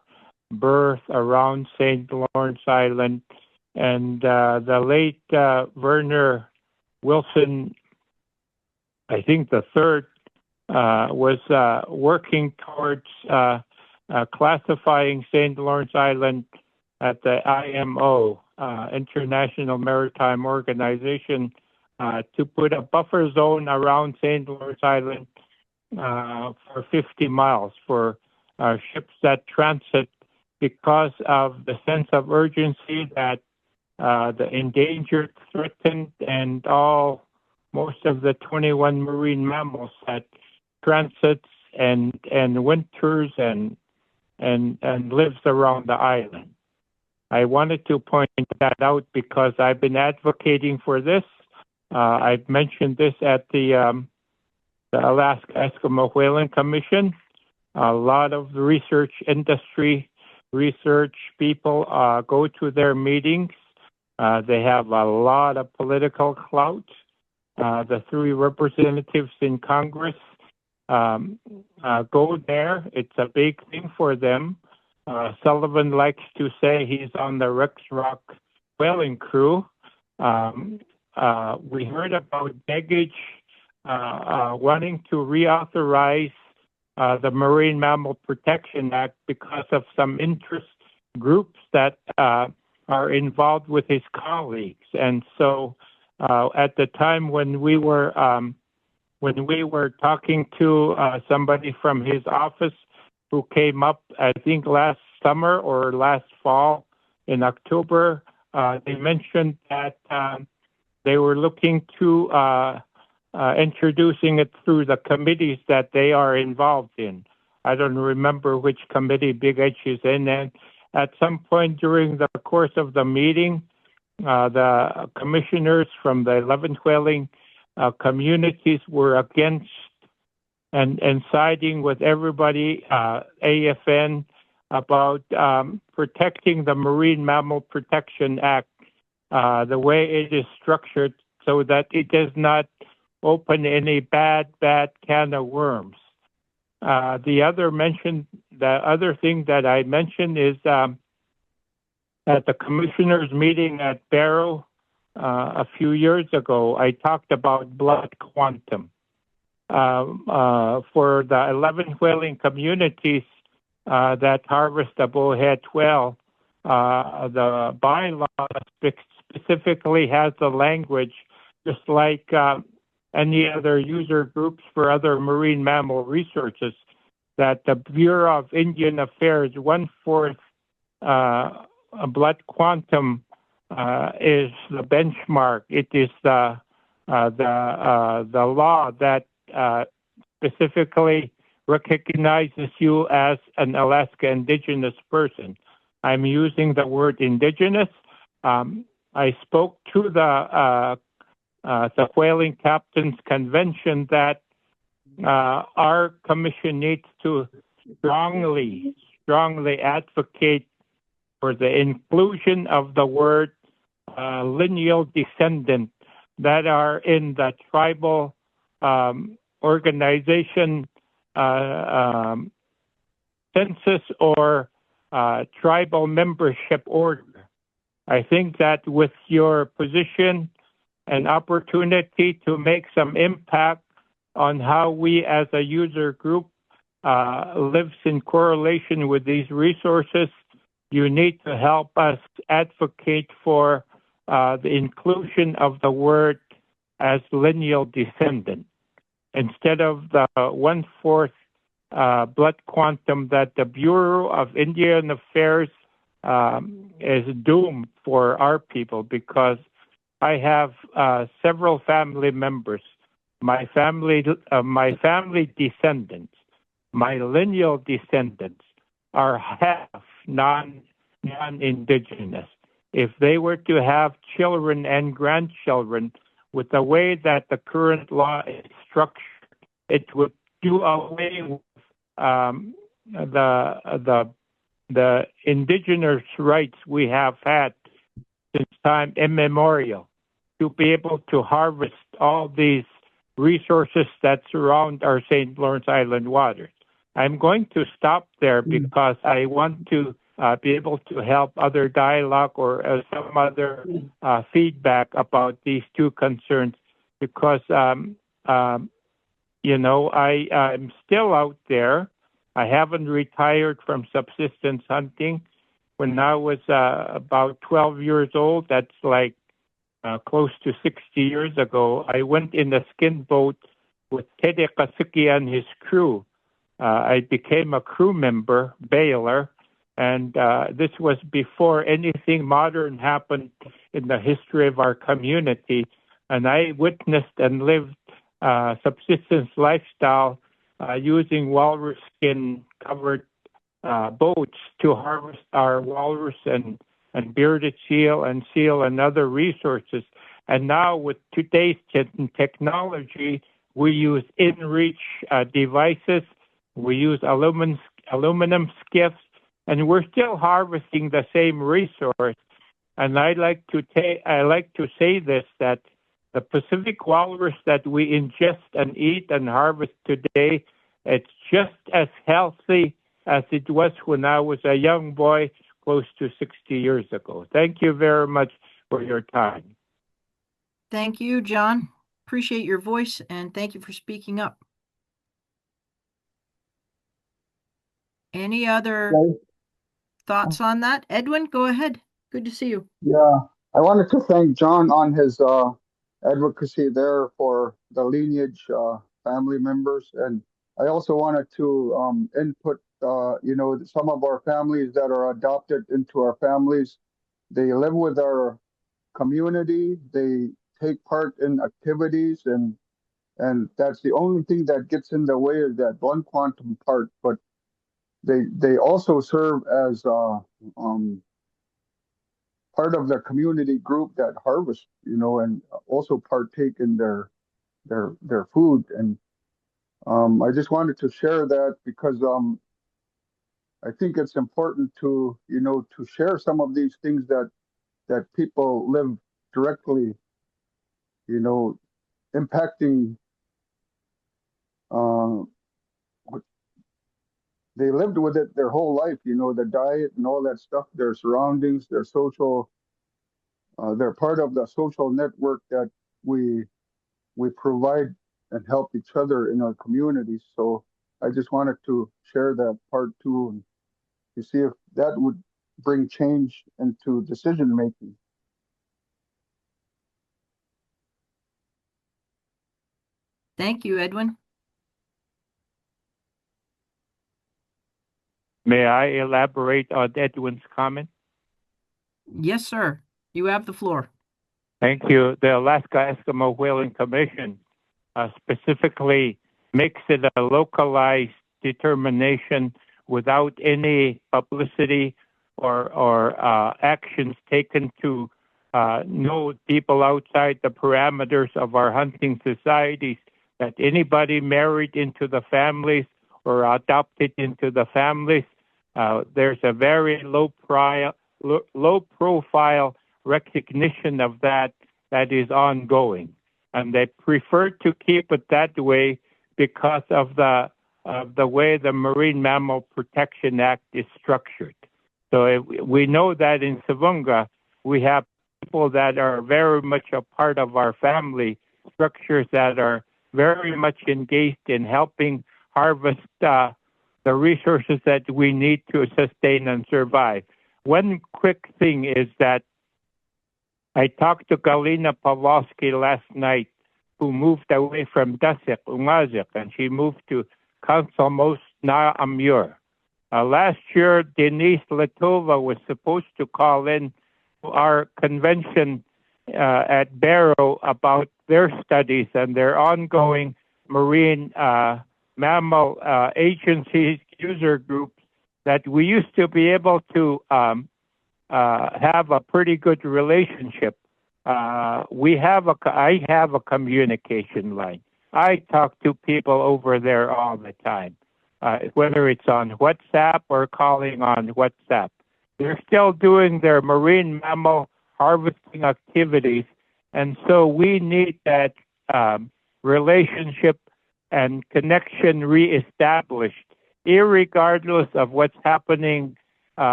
birth around St. Lawrence Island. And the late Werner Wilson, I think the third, was working towards classifying St. Lawrence Island at the IMO, International Maritime Organization, to put a buffer zone around St. Lawrence Island for 50 miles for ships that transit, because of the sense of urgency that the endangered, threatened, and most of the 21 marine mammals that transits and winters and lives around the island. I wanted to point that out because I've been advocating for this. I've mentioned this at the Alaska Eskimo Whaling Commission. A lot of the research industry, research people go to their meetings. They have a lot of political clout. The 3 representatives in Congress go there. It's a big thing for them. Sullivan likes to say he's on the Rex Rock whaling crew. We heard about Begich wanting to reauthorize the Marine Mammal Protection Act because of some interest groups that are involved with his colleagues. And so at the time when we were talking to somebody from his office who came up, I think last summer or last fall in October, they mentioned that they were looking to introducing it through the committees that they are involved in. I don't remember which committee Big H is in. And at some point during the course of the meeting, the commissioners from the 11 whaling communities were against and siding with everybody, AFN, about protecting the Marine Mammal Protection Act, the way it is structured, so that it does not open any bad can of worms. The other thing that I mentioned is at the commissioners' meeting at Barrow a few years ago, I talked about blood quantum. For the 11 whaling communities that harvest the bowhead whale, the bylaw specifically has the language, just like any other user groups for other marine mammal resources, that the Bureau of Indian Affairs 1/4 blood quantum is the benchmark. It is the law that specifically recognizes you as an Alaska Indigenous person. I'm using the word Indigenous. I spoke to the Whaling Captains Convention that our commission needs to strongly advocate for the inclusion of the word lineal descendant that are in the tribal organization census or tribal membership order. I think that with your position and opportunity to make some impact on how we as a user group lives in correlation with these resources, you need to help us advocate for the inclusion of the word as lineal descendant instead of the 1/4 blood quantum that the Bureau of Indian Affairs is doomed for our people, because I have several family members, my family descendants, my lineal descendants are half non-indigenous. If they were to have children and grandchildren, with the way that the current law is structured, it would do away with the indigenous rights we have had since time immemorial to be able to harvest all these resources that surround our St. Lawrence Island waters. I'm going to stop there because I want to be able to help other dialogue or some other feedback about these two concerns, because I'm still out there. I haven't retired from subsistence hunting. When I was about 12 years old, that's like close to 60 years ago, I went in a skin boat with Tede Kasuki and his crew. I became a crew member, baler, and this was before anything modern happened in the history of our community. And I witnessed and lived subsistence lifestyle using walrus skin covered boats to harvest our walrus and bearded seal and other resources. And now with today's technology, we use in-reach devices, we use aluminum skiffs, and we're still harvesting the same resource. And I like to say this, that the Pacific walrus that we ingest and eat and harvest today, it's just as healthy as it was when I was a young boy close to 60 years ago. Thank you very much for your time. Thank you, John. Appreciate your voice, and thank you for speaking up. Any other thoughts on that? Edwin, go ahead. Good to see you. Yeah, I wanted to thank John on his advocacy there for the lineage family members, and I also wanted to input, some of our families that are adopted into our families, they live with our community, they take part in activities, and that's the only thing that gets in the way of that one quantum part. But they also serve as part of the community group that harvests, and also partake in their food. And I just wanted to share that because I think it's important to to share some of these things that people live directly, impacting. They lived with it their whole life, the diet and all that stuff, their surroundings, their social. They're part of the social network that we provide and help each other in our communities. So I just wanted to share that part too, and to see if that would bring change into decision making. Thank you, Edwin. May I elaborate on Edwin's comment? Yes, sir. You have the floor. Thank you. The Alaska Eskimo Whaling Commission specifically makes it a localized determination without any publicity or actions taken to know people outside the parameters of our hunting societies, that anybody married into the families or adopted into the families, there's a very low profile recognition of that is ongoing, and they prefer to keep it that way because of the way the Marine Mammal Protection Act is structured. So we know that in Savunga we have people that are very much a part of our family structures that are very much engaged in helping harvest the resources that we need to sustain and survive. One quick thing is that I talked to Galina Pawlowski last night, who moved away from Dasik, Ungazik, and she moved to Council Most Na Amur. Last year, Denise Letova was supposed to call in to our convention at Barrow about their studies and their ongoing marine mammal agencies, user groups, that we used to be able to have a pretty good relationship. I have a communication line. I talk to people over there all the time, whether it's on WhatsApp or calling on WhatsApp. They're still doing their marine mammal harvesting activities, and so we need that relationship and connection reestablished, irregardless of what's happening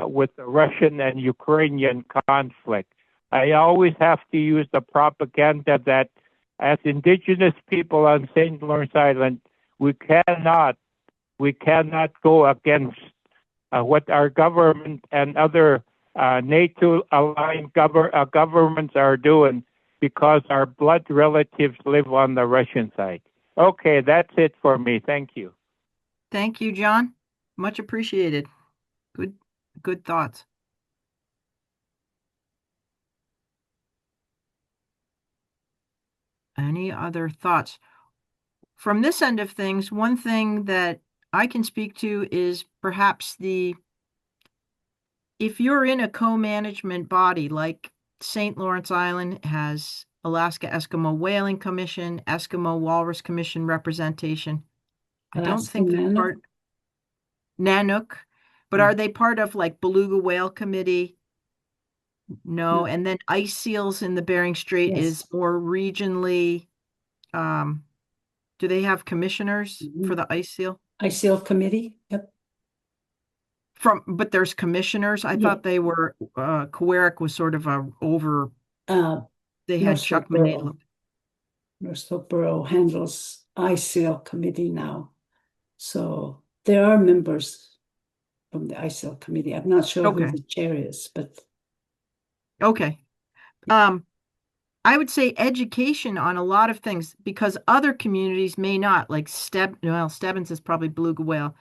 with the Russian and Ukrainian conflict. I always have to use the propaganda that as Indigenous people on St. Lawrence Island, we cannot go against what our government and other NATO-aligned governments are doing, because our blood relatives live on the Russian side. Okay, that's it for me. Thank you. Thank you, John. Much appreciated. Good thoughts. Any other thoughts? From this end of things, one thing that I can speak to is perhaps if you're in a co-management body like St. Lawrence Island has Alaska Eskimo Whaling Commission, Eskimo Walrus Commission representation. I don't think they're part Nanook, but are they part of like Beluga Whale Committee? No. And then ice seals in the Bering Strait is more regionally. Do they have commissioners for the ice seal? Ice seal committee. Yep. But there's commissioners. I thought they were. Coeric was sort of over. They had Chuck Manila. Northborough handles ice seal committee now, so there are members from the ice seal committee. I'm not sure who the chair is, but okay. I would say education on a lot of things, because other communities may not, like Stebbins is probably beluga whale,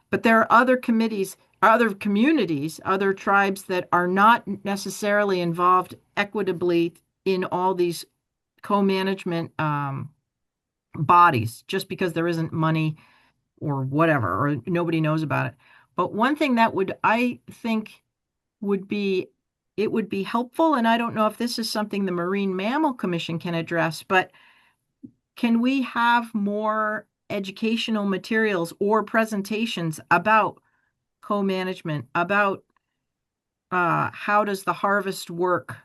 but there are other committees, other communities, other tribes that are not necessarily involved equitably in all these co-management bodies, just because there isn't money or whatever, or nobody knows about it. But one thing that I think would be helpful, and I don't know if this is something the Marine Mammal Commission can address, but can we have more educational materials or presentations about co-management, about how does the harvest work,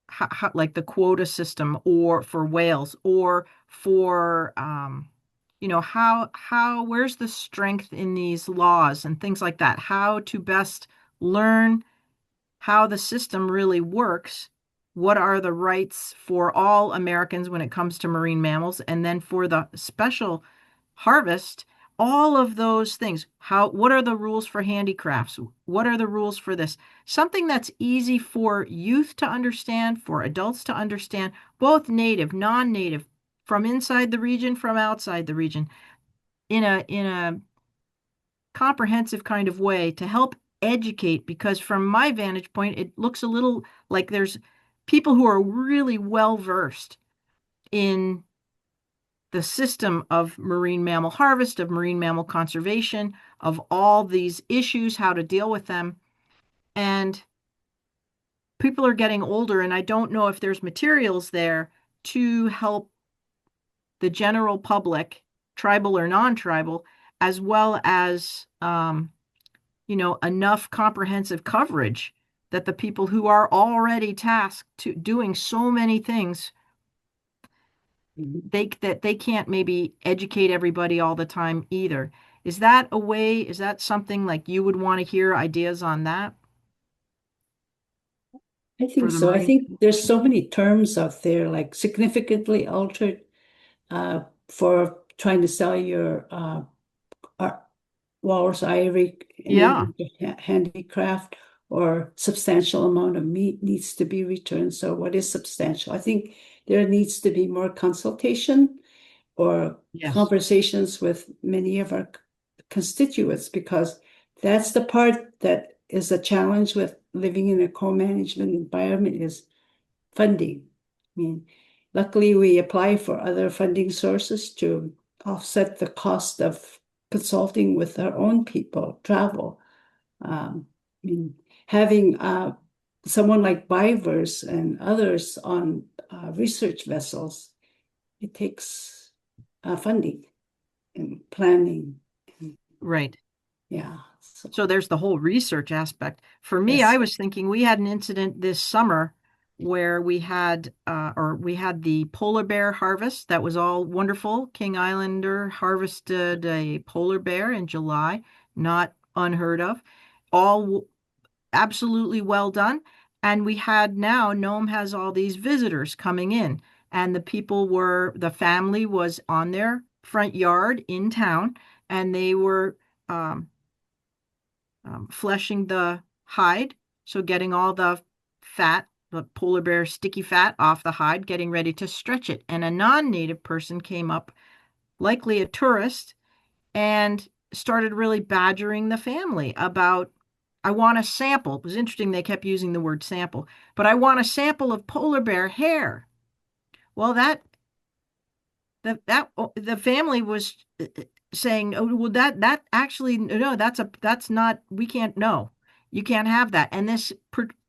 how, like the quota system, or for whales, or for where's the strength in these laws and things like that, how to best learn how the system really works, what are the rights for all Americans when it comes to marine mammals, and then for the special harvest, all of those things. What are the rules for handicrafts? What are the rules for this? Something that's easy for youth to understand, for adults to understand, both native, non-native, from inside the region, from outside the region, in a comprehensive kind of way to help educate, because from my vantage point, it looks a little like there's people who are really well versed in the system of marine mammal harvest, of marine mammal conservation, of all these issues, how to deal with them. And people are getting older, and I don't know if there's materials there to help the general public, tribal or non-tribal, as well as enough comprehensive coverage that the people who are already tasked to doing so many things, that they can't maybe educate everybody all the time either. Is that something like you would want to hear ideas on that I for think the so. I Marine? think there's so many terms out there, like significantly altered, for trying to sell your walrus ivory in Yeah. any handicraft, or substantial amount of meat needs to be returned. So what is substantial? I think there needs to be more consultation or Yes. conversations with many of our constituents, because that's the part that is a challenge with living in a co-management environment, is funding. I mean, luckily we apply for other funding sources to offset the cost of consulting with our own people, travel. I mean, having someone like Bivers and others on research vessels, it takes funding and planning. Right. Yeah. So there's the whole research aspect. For me, I Yes. was thinking we had an incident this summer where we had the polar bear harvest. That was all wonderful. King Islander harvested a polar bear in July, not unheard of. All absolutely well done. And we had now, Nome has all these visitors coming in, and the family was on their front yard in town, and they were um, fleshing the hide. So getting all the fat, the polar bear sticky fat off the hide, getting ready to stretch it. And a non-native person came up, likely a tourist, and started really badgering the family about, I want a sample. It was interesting they kept using the word sample, but I want a sample of polar bear hair. Well, the family was saying, oh, well, that actually, no, that's not, we can't, no, you can't have that. And this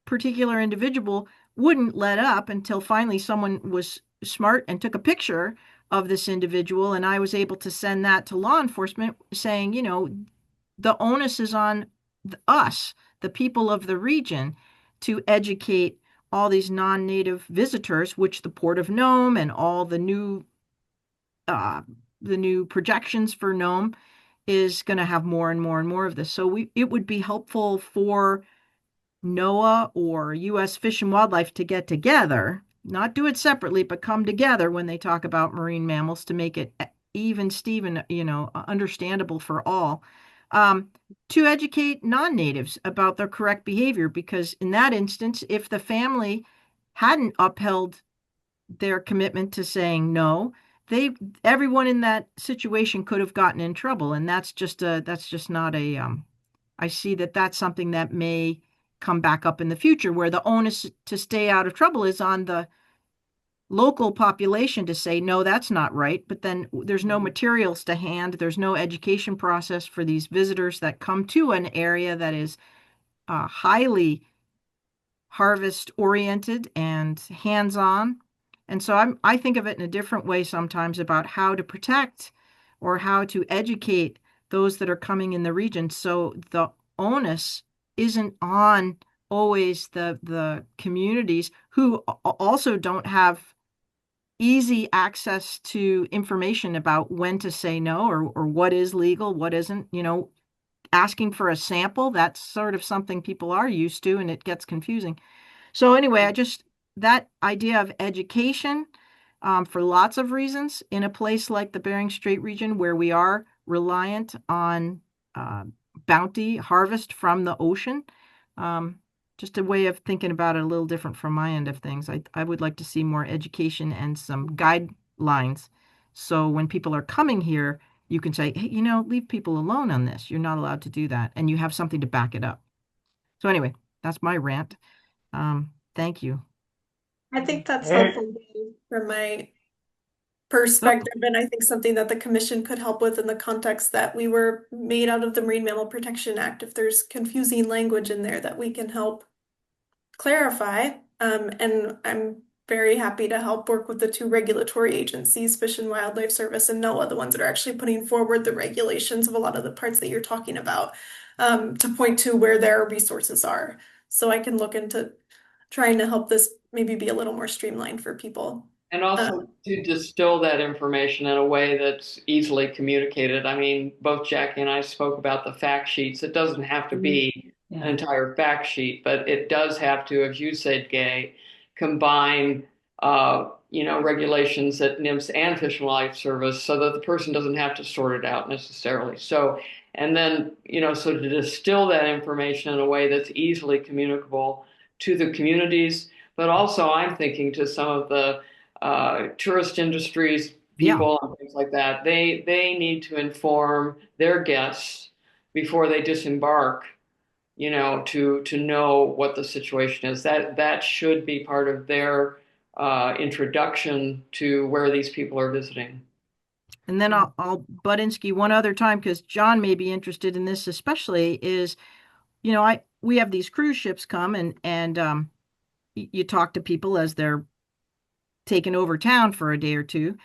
particular individual wouldn't let up until finally someone was smart and took a picture of this individual, and I was able to send that to law enforcement saying, the onus is on us, the people of the region, to educate all these non-native visitors, which the Port of Nome and all uh, the new projections for Nome is going to have more and more and more of this. So it would be helpful for NOAA or US Fish and Wildlife to get together, not do it separately, but come together when they talk about marine mammals to make it even Steven, understandable for all. To educate non-natives about their correct behavior, because in that instance, if the family hadn't upheld their commitment to saying no, they everyone in that situation could have gotten in trouble, and that's just not a I see that that's something that may come back up in the future, where the onus to stay out of trouble is on the local population to say, no, that's not right. But then there's no materials to hand. There's no education process for these visitors that come to an area that is highly harvest oriented and hands-on. And so I think of it in a different way sometimes about how to protect or how to educate those that are coming in the region. So the onus isn't on always the communities who also don't have easy access to information about when to say no, or what is legal, what isn't, asking for a sample, that's sort of something people are used to, and it gets confusing. So anyway, that idea of education, for lots of reasons in a place like the Bering Strait region where we are reliant on bounty harvest from the ocean. Just a way of thinking about it a little different from my end of things. I would like to see more education and some guidelines. So when people are coming here, you can say, hey, leave people alone on this. You're not allowed to do that. And you have something to back it up. So anyway, that's my rant. Thank you. I think that's helpful from my perspective, and I think something that the commission could help with in the context that we were made out of the Marine Mammal Protection Act. If there's confusing language in there that we can help clarify. And I'm very happy to help work with the two regulatory agencies, Fish and Wildlife Service and NOAA, the ones that are actually putting forward the regulations of a lot of the parts that you're talking about, to point to where their resources are. So I can look into trying to help this maybe be a little more streamlined for people. And also to distill that information in a way that's easily communicated. I mean, both Jackie and I spoke about the fact sheets. It doesn't have to be an entire fact sheet, but it does have to, as you said, Gay, combine regulations at NIMS and Fish and Wildlife Service so that the person doesn't have to sort it out necessarily. So, and then, so to distill that information in a way that's easily communicable to the communities, but also I'm thinking to some of the tourist industries, people and things like that. They need to inform their guests before they disembark, to know what the situation is. That should be part of their introduction to where these people are visiting. And then I'll butt Insky one other time, because John may be interested in this especially, is, we have these cruise ships come and you talk to people as they're taken over town for a day or two.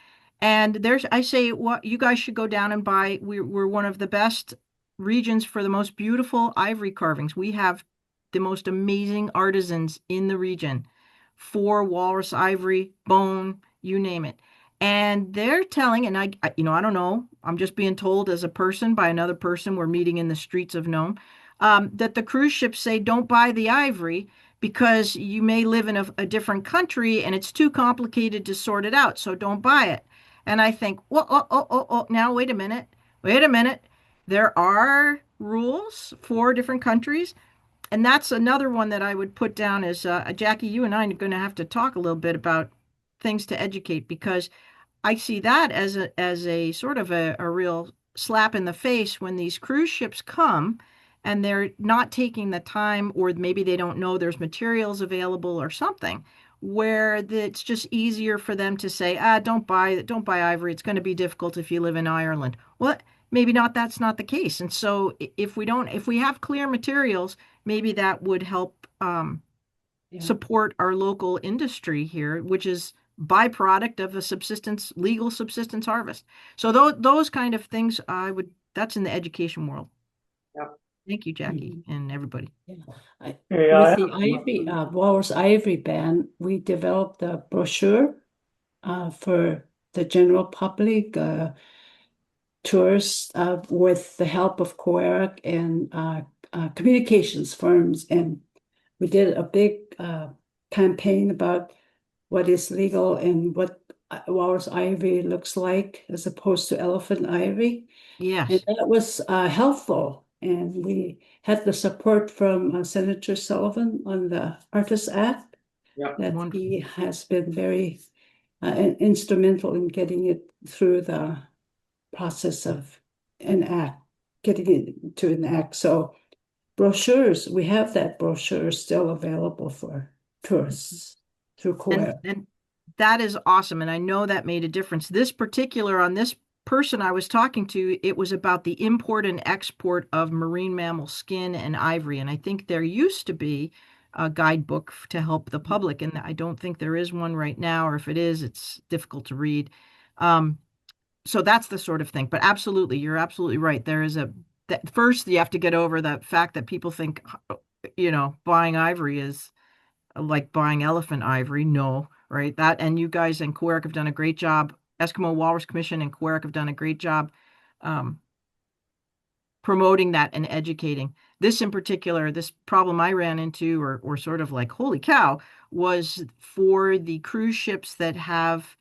And I say, what you guys should go down and buy. We're one of the best regions for the most beautiful ivory carvings. We have the most amazing artisans in the region for walrus ivory, bone, you name it. And they're telling, and I don't know, I'm just being told as a person by another person, we're meeting in the streets of Nome, that the cruise ships say, don't buy the ivory because you may live in a different country and it's too complicated to sort it out, so don't buy it. And I think, well, now wait a minute. There are rules for different countries. And that's another one that I would put down as, Jackie, you and I are going to have to talk a little bit about things to educate, because I see that as a sort of a real slap in the face when these cruise ships come and they're not taking the time, or maybe they don't know there's materials available or something, where it's just easier for them to say, don't buy ivory. It's going to be difficult if you live in Ireland. Well, maybe not. That's not the case. And so if we have clear materials, maybe that would help support our local industry here, which is byproduct of a legal subsistence harvest. So those kind of things, that's in the education world. Yep. Thank you, Jackie, and everybody. With the ivory, walrus ivory ban, we developed a brochure for the general public, tourists, with the help of COERC and communications firms. And we did a big campaign about what is legal and what walrus ivory looks like as opposed to elephant ivory. Yes. And that was helpful. And we had the support from Senator Sullivan on the Artists Act. Yep. That Wonderful. he has been very instrumental in getting it through the process of getting it to an act. So brochures, we have that brochure still available for tourists through COERC. And that is awesome. And I know that made a difference. On this person I was talking to, it was about the import and export of marine mammal skin and ivory. And I think there used to be a guidebook to help the public, and I don't think there is one right now, or if it is, it's difficult to read. So that's the sort of thing. But absolutely, you're absolutely right. There is first you have to get over the fact that people think, buying ivory is like buying elephant ivory. No, right? And you guys and COERC have done a great job. Eskimo Walrus Commission and COERC have done a great job promoting that and educating. This in particular, this problem I ran into, or sort of like, holy cow, was for the cruise ships that have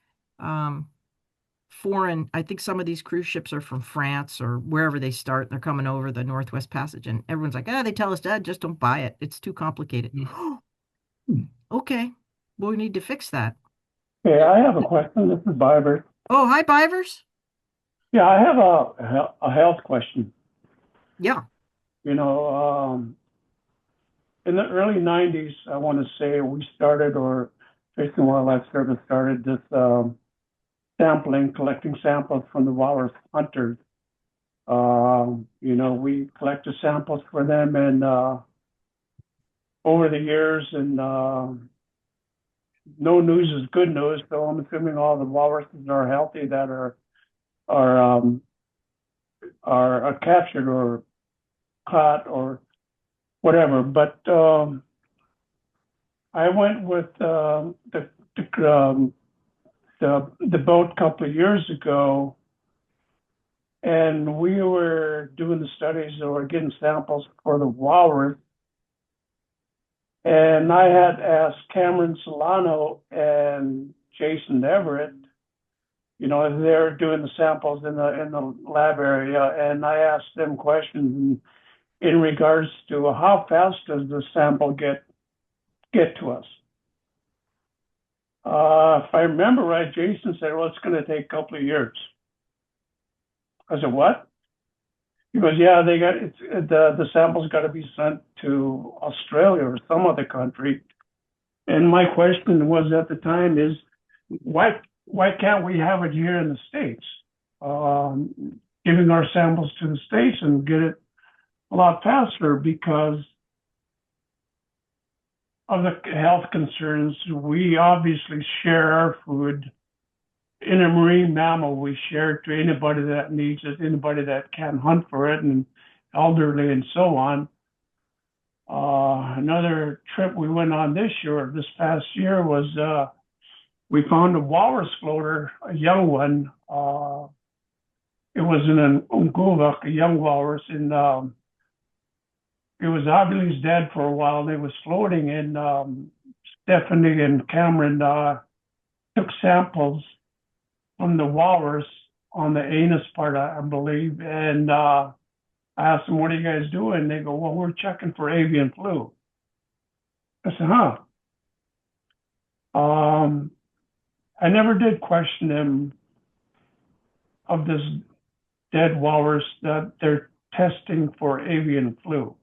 foreign, I think some of these cruise ships are from France or wherever they start. They're coming over the Northwest Passage, and everyone's like, they tell us that, just don't buy it. It's too complicated. Okay, well, we need to fix that. Okay, I have a question. This is Barbara. Oh, hi, Bivers. Yeah, I have a health question. Yeah. You know, in the early 90s, I want to say we started, or Fish and Wildlife Service started this sampling, collecting samples from the walrus hunters. You know, we collected samples for them, and over the years, and no news is good news. So I'm assuming all the walruses are healthy that are captured or caught or whatever. But I went with the boat a couple of years ago, and we were doing the studies or getting samples for the walrus. And I had asked Cameron Solano and Jason Everett, you know, they're doing the samples in the lab area, and I asked them questions in regards to how fast does the sample get to us. If I remember right, Jason said, well, it's going to take a couple of years. I said, what? He goes, yeah, the sample's got to be sent to Australia or some other country. And my question was at the time is, why can't we have it here in the States? Giving our samples to the States and get it a lot faster because of the health concerns. We obviously share our food. In a marine mammal, we share it to anybody that needs it, anybody that can hunt for it, and elderly and so on. Another trip we went on this past year, was we found a walrus floater, a young one. It was in an Ungulak, a young walrus, and it was obviously dead for a while. And it was floating, and Stephanie and Cameron took samples from the walrus on the anus part, I believe. And I asked them, what are you guys doing? They go, well, we're checking for avian flu. I said, huh. I never did question them of this dead walrus that they're testing for avian flu.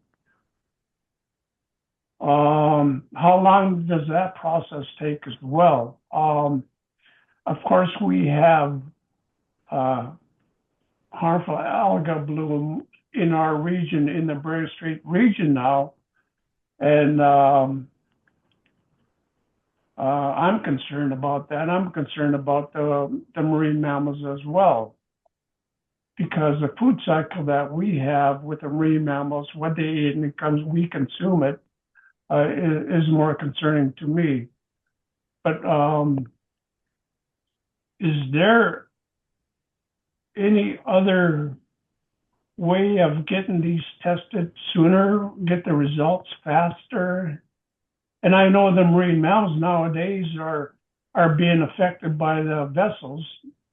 How long does that process take as well? Of course, we have harmful alga bloom in our region, in the Bering Strait region now, and I'm concerned about that. I'm concerned about the marine mammals as well, because the food cycle that we have with the marine mammals, what they eat and we consume it, is more concerning to me. But is there any other way of getting these tested sooner, get the results faster? And I know the marine mammals nowadays are being affected by the vessels.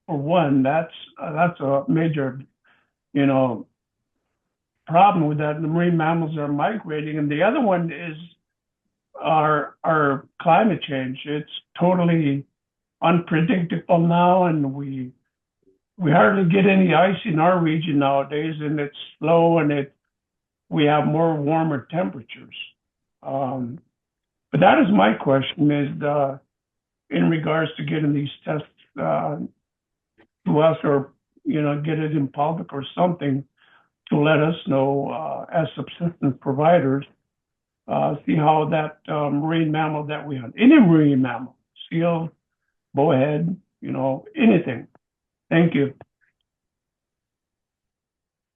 For one, that's a major, problem with that. The marine mammals are migrating, and the other one is our climate change. It's totally unpredictable now, and we hardly get any ice in our region nowadays, and it's slow, and we have more warmer temperatures. But that is my question, is in regards to getting these tests to us, or get it in public or something to let us know as subsistence providers, see how that marine mammal that we hunt, any marine mammal, seal, bowhead, anything. Thank you.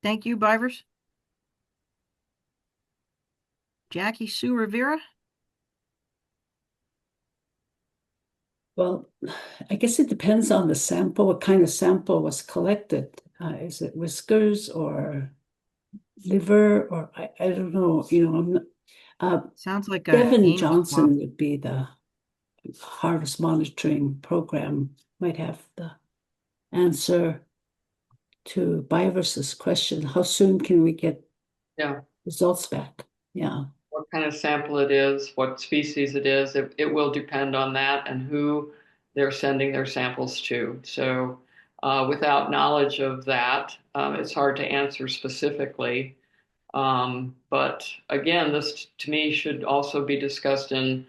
Thank you, Bivers. Jackie, Sue, or Vera? Well, I guess it depends on the sample, what kind of sample was collected. Is it whiskers or liver, or I don't know, I'm not, Sounds like Devin anus Johnson swab. would be the harvest monitoring program, might have the answer to Byvers's question, how soon can we get Yeah. results back? Yeah. What kind of sample it is, what species it is, it will depend on that and who they're sending their samples to. So without knowledge of that, it's hard to answer specifically. But again, this to me should also be discussed in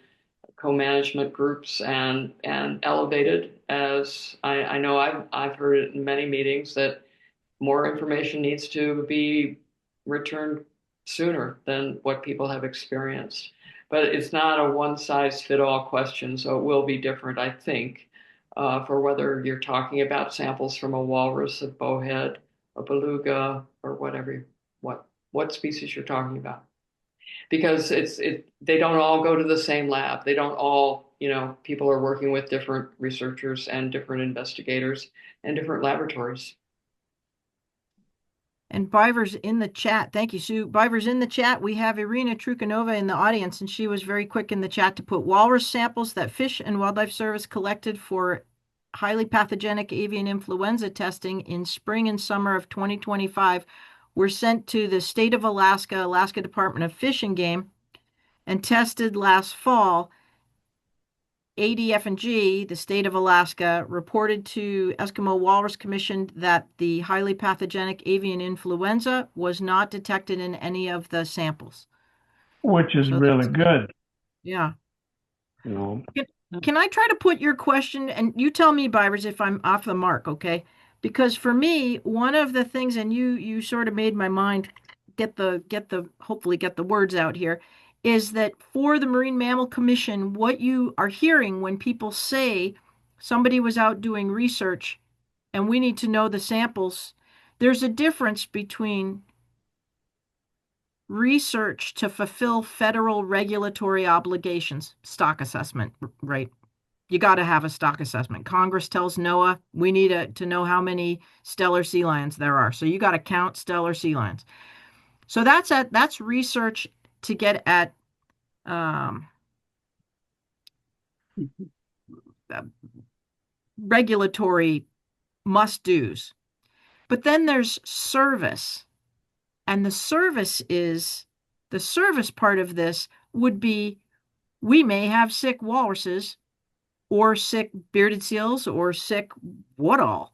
co-management groups and elevated, as I know I've heard it in many meetings that more information needs to be returned sooner than what people have experienced. But it's not a one-size-fits-all question, so it will be different, I think, for whether you're talking about samples from a walrus, a bowhead, a beluga, or whatever, what species you're talking about. Because they don't all go to the same lab. They don't all, people are working with different researchers and different investigators and different laboratories. And Biver's in the chat. Thank you, Sue. Biver's in the chat. We have Irina Trukhanova in the audience, and she was very quick in the chat to put walrus samples that Fish and Wildlife Service collected for highly pathogenic avian influenza testing in spring and summer of 2025 were sent to the state of Alaska, Alaska Department of Fish and Game, and tested last fall. ADF&G, the state of Alaska, reported to Eskimo Walrus Commission that the highly pathogenic avian influenza was not detected in any of the samples. Which is really good. Yeah. You know. Can I try to put your question, and you tell me, Bivers, if I'm off the mark, okay? Because for me, one of the things, and you sort of made my mind hopefully get the words out here, is that for the Marine Mammal Commission, what you are hearing when people say somebody was out doing research and we need to know the samples, there's a difference between research to fulfill federal regulatory obligations, stock assessment, right? You got to have a stock assessment. Congress tells NOAA we need to know how many stellar sea lions there are. So you got to count stellar sea lions. So that's research to get at regulatory must-dos. But then there's service. And the service part of this would be we may have sick walruses or sick bearded seals or sick what all,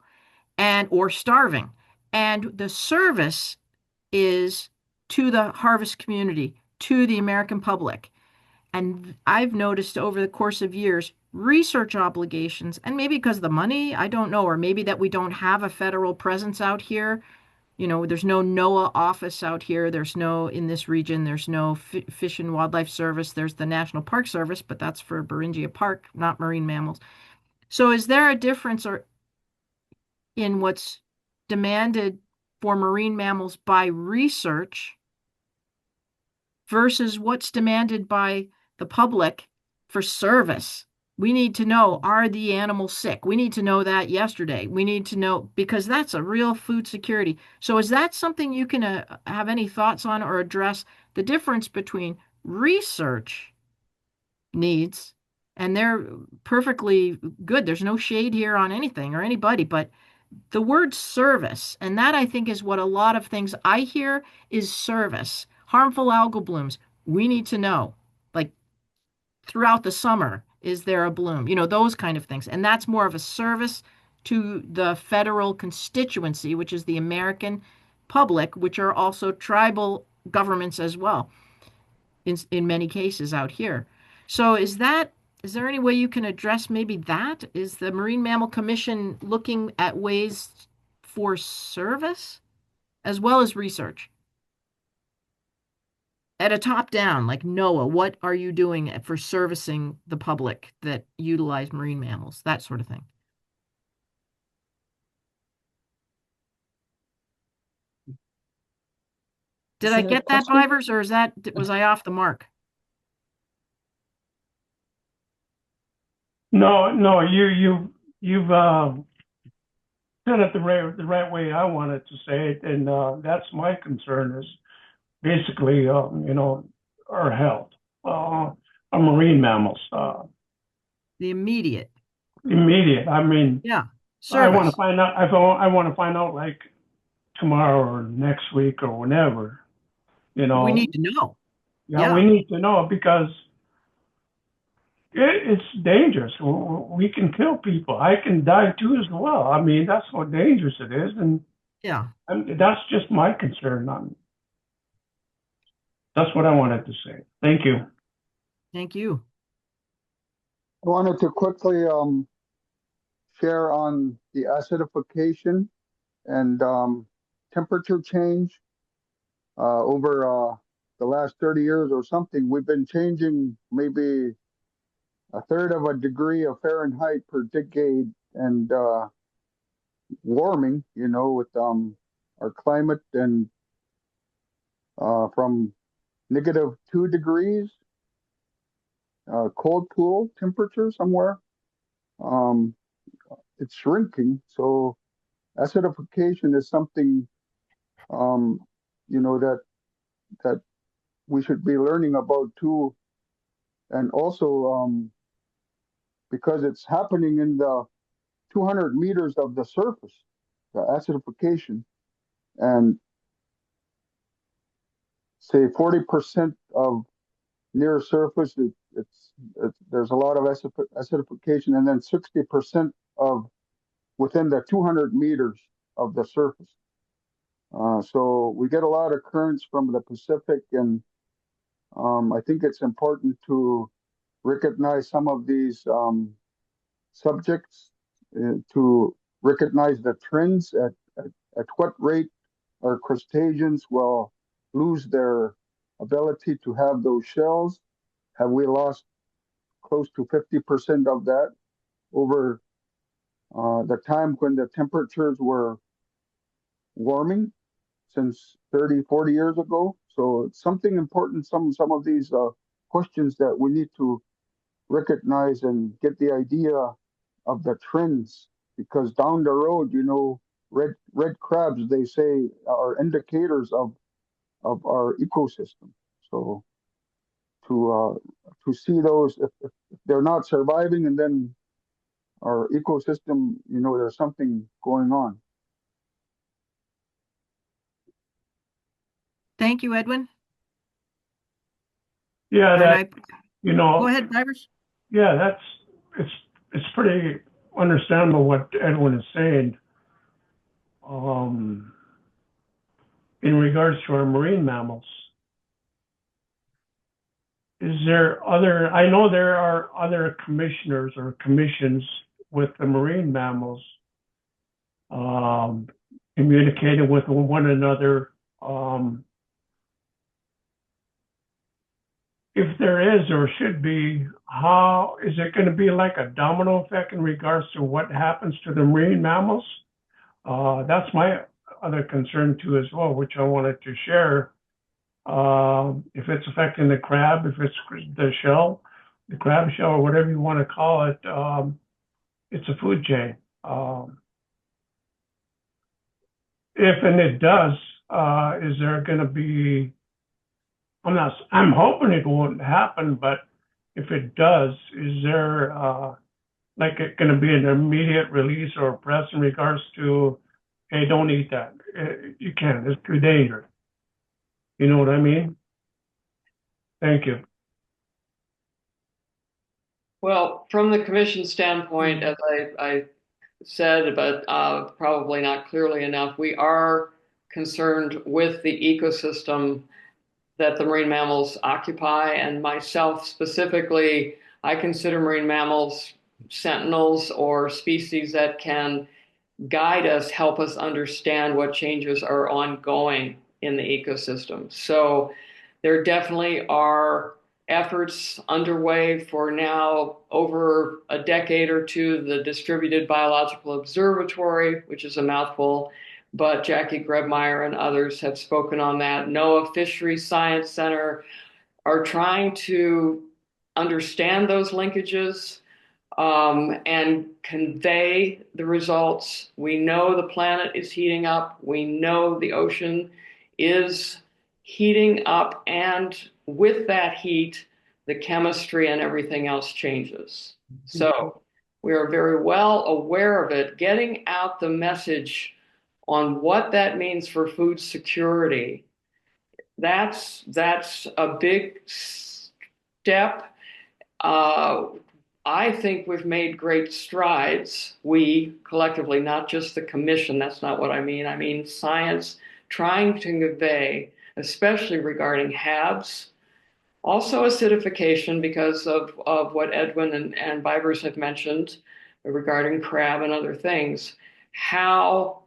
or starving. And the service is to the harvest community, to the American public. And I've noticed over the course of years, research obligations, and maybe because of the money, I don't know, or maybe that we don't have a federal presence out here. There's no NOAA office out here. In this region, there's no Fish and Wildlife Service. There's the National Park Service, but that's for Beringia Park, not marine mammals. So is there a difference in what's demanded for marine mammals by research versus what's demanded by the public for service? We need to know, are the animals sick? We need to know that yesterday. We need to know, because that's a real food security. So is that something you can have any thoughts on or address, the difference between research needs, and they're perfectly good. There's no shade here on anything or anybody, but the word service, and that I think is what a lot of things I hear is service. Harmful algal blooms, we need to know, like throughout the summer, is there a bloom? Those kind of things. And that's more of a service to the federal constituency, which is the American public, which are also tribal governments as well, in many cases out here. So is there any way you can address maybe that? Is the Marine Mammal Commission looking at ways for service as well as research? At a top down, like NOAA, what are you doing for servicing the public that utilize marine mammals, that sort of thing? Did I get that, Bivers, or was I off the mark? No, you've said it the right way I wanted to say it, and that's my concern is basically, our health, our marine mammals. The immediate. I mean, Yeah. I want to service. find out. I want to find out like tomorrow or next week or whenever. You We know, need to know. yeah, we Yeah. need to know because it's dangerous. We can kill people. I can die too as well. I mean, that's how dangerous it is, and Yeah. that's just my concern. That's what I wanted to say. Thank you. Thank you. I wanted to quickly share on the acidification and temperature change over the last 30 years or something. We've been changing maybe a third of a degree of Fahrenheit per decade, and warming, with our climate, and from -2 degrees, cold pool temperature somewhere. Um, it's shrinking. So acidification is something, um, that we should be learning about too, and also because it's happening in the 200 meters of the surface, the acidification, and say 40% of near surface, there's a lot of acidification, and then 60% of within the 200 meters of the surface. So we get a lot of currents from the Pacific, and I think it's important to recognize some of these subjects, to recognize the trends at what rate our crustaceans will lose their ability to have those shells. Have we lost close to 50% of that over the time when the temperatures were warming since 30, 40 years ago? So it's something important, some of these questions that we need to recognize and get the idea of the trends, because down the road, red crabs, they say, are indicators of our ecosystem. So to see those, if they're not surviving, and then our ecosystem, there's something going on. Thank you, Edwin. Yeah, And go go ahead, Divers. Yeah, it's pretty understandable what Edwin is saying. In regards to our marine mammals, I know there are other commissioners or commissions with the marine mammals, communicating with one another. If there is or should be, how is it going to be like a domino effect in regards to what happens to the marine mammals? That's my other concern too as well, which I wanted to share. If it's affecting the crab, if it's the shell, the crab shell, or whatever you want to call it, it's a food chain. If and it does, is there going to be? I'm hoping it won't happen, but if it does, is there like it going to be an immediate release or press in regards to, hey, don't eat that. You can't. It's too dangerous. You know what I mean? Thank you. Well, from the commission standpoint, as I said, but probably not clearly enough, we are concerned with the ecosystem that the marine mammals occupy. And myself specifically, I consider marine mammals sentinels, or species that can guide us, help us understand what changes are ongoing in the ecosystem. So there definitely are efforts underway for now over a decade or two. The Distributed Biological Observatory, which is a mouthful, but Jackie Grebmeyer and others have spoken on that. NOAA Fisheries Science Center are trying to understand those linkages and convey the results. We know the planet is heating up. We know the ocean is heating up. And with that heat, the chemistry and everything else changes. So We are very well aware of it. Getting out the message on what that means for food security, that's a big step. I think we've made great strides. We collectively, not just the commission, that's not what I mean. I mean science trying to convey, especially regarding HABs, also acidification because of what Edwin and Vibers have mentioned regarding crab and other things, how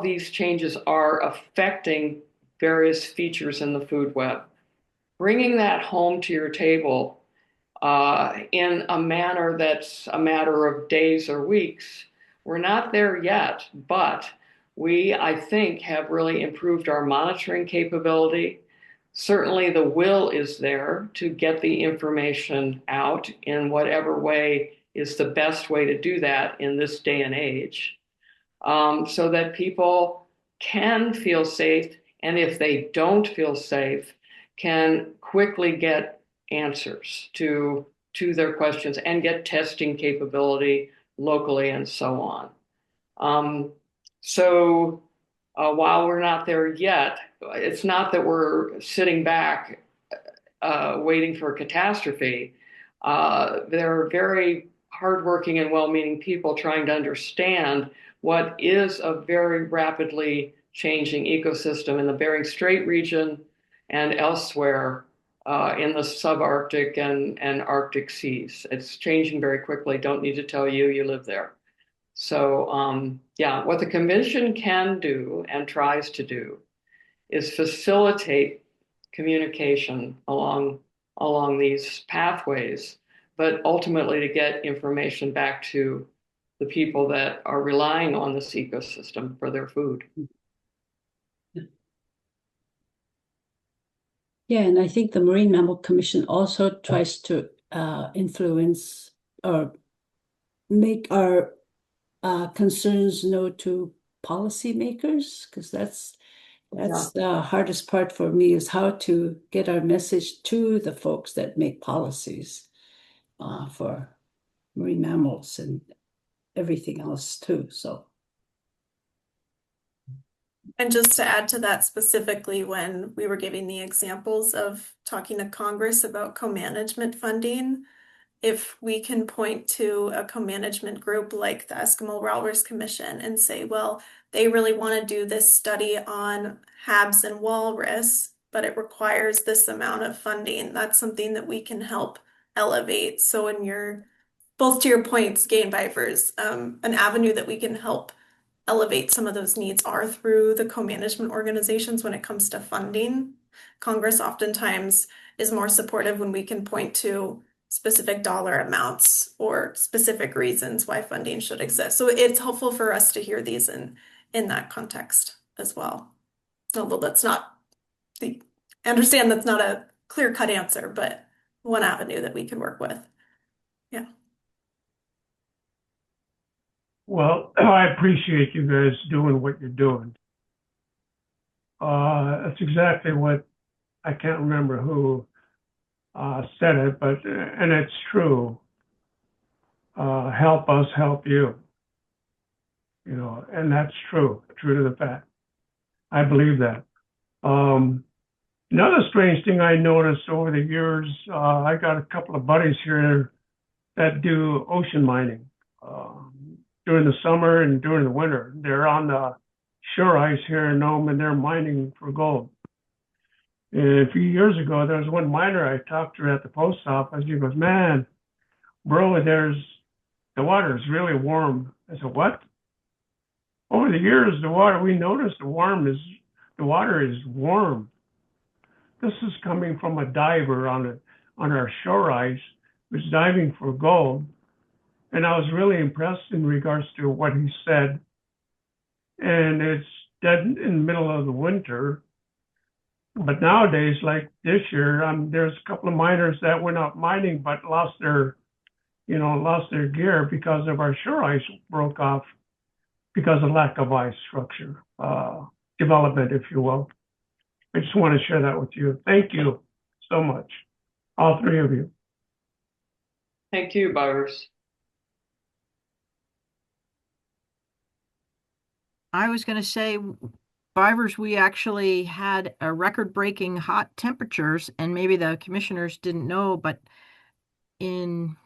these changes are affecting various features in the food web. Bringing that home to your table in a manner that's a matter of days or weeks. We're not there yet, but we, I think, have really improved our monitoring capability. Certainly the will is there to get the information out in whatever way is the best way to do that in this day and age, so that people can feel safe, and if they don't feel safe, can quickly get answers to their questions and get testing capability locally and so on. While we're not there yet, it's not that we're sitting back waiting for a catastrophe. There are very hardworking and well-meaning people trying to understand what is a very rapidly changing ecosystem in the Bering Strait region and elsewhere in the subarctic and Arctic seas. It's changing very quickly. Don't need to tell you, you live there. So yeah, what the commission can do and tries to do is facilitate communication along these pathways, but ultimately to get information back to the people that are relying on this ecosystem for their food. Yeah, and I think the Marine Mammal Commission also tries to influence or make our concerns known to policymakers, because that's the hardest part for me, is how to get our message to the folks that make policies for marine mammals and everything else too. So. And just to add to that specifically, when we were giving the examples of talking to Congress about co-management funding, if we can point to a co-management group like the Eskimo Walrus Commission and say, well, they really want to do this study on HABs and walrus, but it requires this amount of funding, that's something that we can help elevate. So both to your points, Gay and Vipers, an avenue that we can help elevate some of those needs are through the co-management organizations when it comes to funding. Congress oftentimes is more supportive when we can point to specific dollar amounts or specific reasons why funding should exist. So it's helpful for us to hear these in that context as well. Although I understand that's not a clear-cut answer, but one avenue that we could work with. Yeah. Well, I appreciate you guys doing what you're doing. That's exactly what, I can't remember who said it, but, and it's true. Help us help you. You know, and that's true to the fact. I believe that. Another strange thing I noticed over the years, I got a couple of buddies here that do ocean mining. During the summer and during the winter. They're on the shore ice here in Nome and they're mining for gold. And a few years ago, there was one miner I talked to at the post office. He goes, man, bro, the water is really warm. I said, what? Over the years, we noticed the water is warm. This is coming from a diver on our shore ice who's diving for gold. And I was really impressed in regards to what he said. And it's dead in the middle of the winter. But nowadays, like this year, there's a couple of miners that went out mining but lost their gear because of our shore ice broke off because of lack of ice structure, development, if you will. I just want to share that with you. Thank you so much, all three of you. Thank you, Byers. I was going to say, Vivers, we actually had a record-breaking hot temperatures, and maybe the commissioners didn't know, but in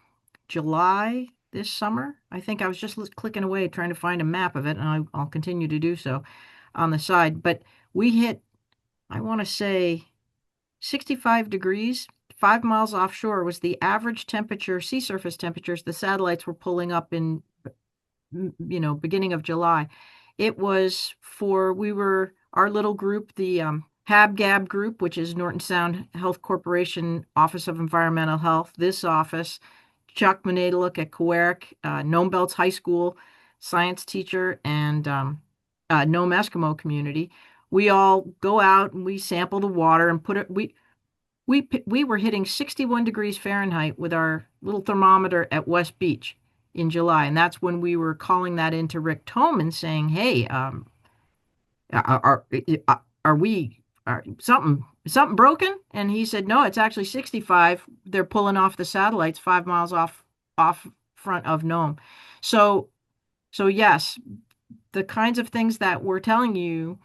July this summer, I think I was just clicking away trying to find a map of it, and I'll continue to do so on the side. But we hit, I want to say, 65 degrees. 5 miles offshore was the average temperature, sea surface temperatures the satellites were pulling up in, beginning of July. It was we were our little group, the HabGab group, which is Norton Sound Health Corporation Office of Environmental Health. This office, Chuck Manadaluk at Coeric, Nome Belts High School science teacher, and Nome Eskimo community. We all go out and we sample the water and put it. We were hitting 61 degrees Fahrenheit with our little thermometer at West Beach in July, and that's when we were calling that into Rick Toman saying, "Hey, are are we something broken?" And he said, "No, it's actually 65. They're pulling off the satellites 5 miles off front of Nome." So yes, the kinds of things that we're telling you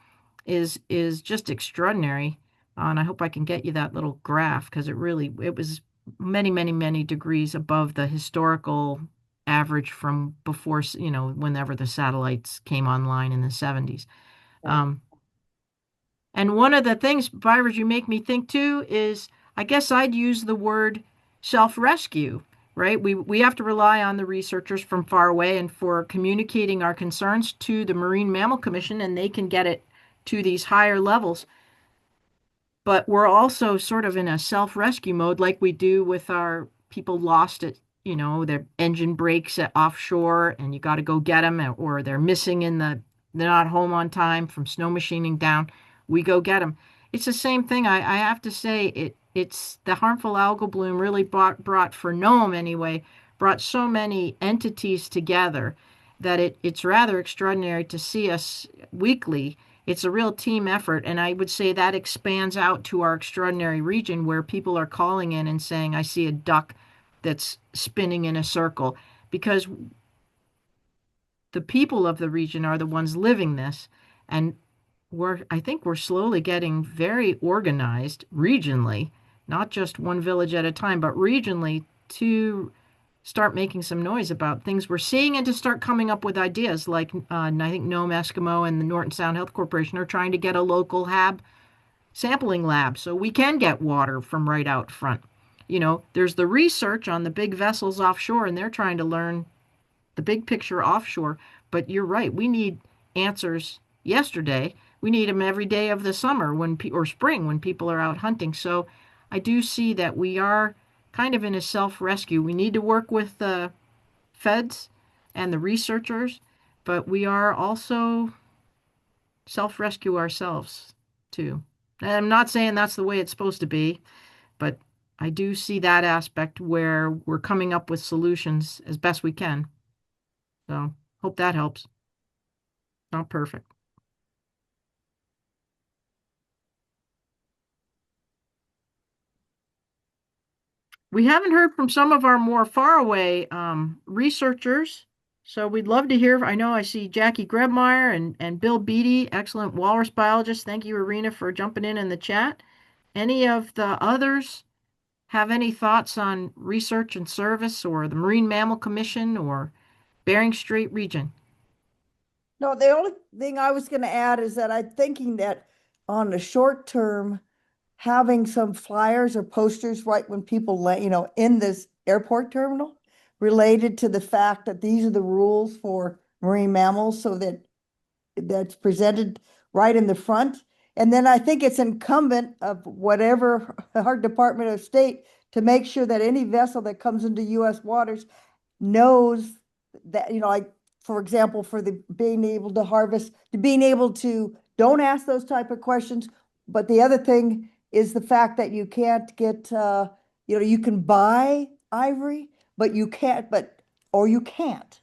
is just extraordinary. And I hope I can get you that little graph because it was many, many, many degrees above the historical average from before, whenever the satellites came online in the 70s. And one of the things, Byron, you make me think too is I guess I'd use the word self-rescue, right? We have to rely on the researchers from far away and for communicating our concerns to the Marine Mammal Commission, and they can get it to these higher levels. But we're also sort of in a self-rescue mode like we do with our people lost at, their engine breaks at offshore and you got to go get them, or they're missing they're not home on time from snow machining down. We go get them. It's the same thing. I have to say it's the harmful algal bloom really brought for Nome anyway, brought so many entities together that it's rather extraordinary to see us weekly. It's a real team effort, and I would say that expands out to our extraordinary region where people are calling in and saying, "I see a duck that's spinning in a circle," because the people of the region are the ones living this, and I think we're slowly getting very organized regionally, not just one village at a time, but regionally to start making some noise about things we're seeing and to start coming up with ideas like I think Nome Eskimo and the Norton Sound Health Corporation are trying to get a local sampling lab so we can get water from right out front. There's the research on the big vessels offshore and they're trying to learn the big picture offshore, but you're right, we need answers yesterday. We need them every day of the summer or spring when people are out hunting. So I do see that we are kind of in a self-rescue. We need to work with the feds and the researchers, but we are also self-rescue ourselves too. And I'm not saying that's the way it's supposed to be, but I do see that aspect where we're coming up with solutions as best we can. So hope that helps. Not perfect. We haven't heard from some of our more faraway researchers, so we'd love to hear. I know I see Jackie Grebmeyer and Bill Beatty, excellent walrus biologists. Thank you, Irina, for jumping in the chat. Any of the others have any thoughts on research and service or the Marine Mammal Commission or Bering Strait region? No, the only thing I was going to add is that I'm thinking that on the short term, having some flyers or posters right when people land, in this airport terminal related to the fact that these are the rules for marine mammals, so that that's presented right in the front. And then I think it's incumbent of whatever our Department of State to make sure that any vessel that comes into US waters knows that, like, for example, for the being able to harvest, to being able to don't ask those type of questions. But the other thing is the fact that you can't get, you can buy ivory, but you can't, or you can't.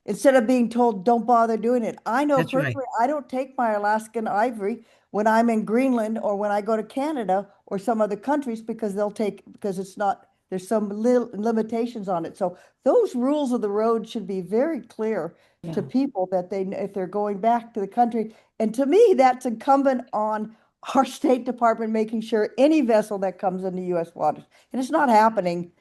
Instead of being told, don't bother doing it. I know That's right. personally, I don't take my Alaskan ivory when I'm in Greenland or when I go to Canada or some other countries because because it's not, there's some limitations on it. So those rules of the road should be very clear to people that if they're going back to the country. And to me, that's incumbent on our State Department making sure any vessel that comes into U.S. waters, and it's not happening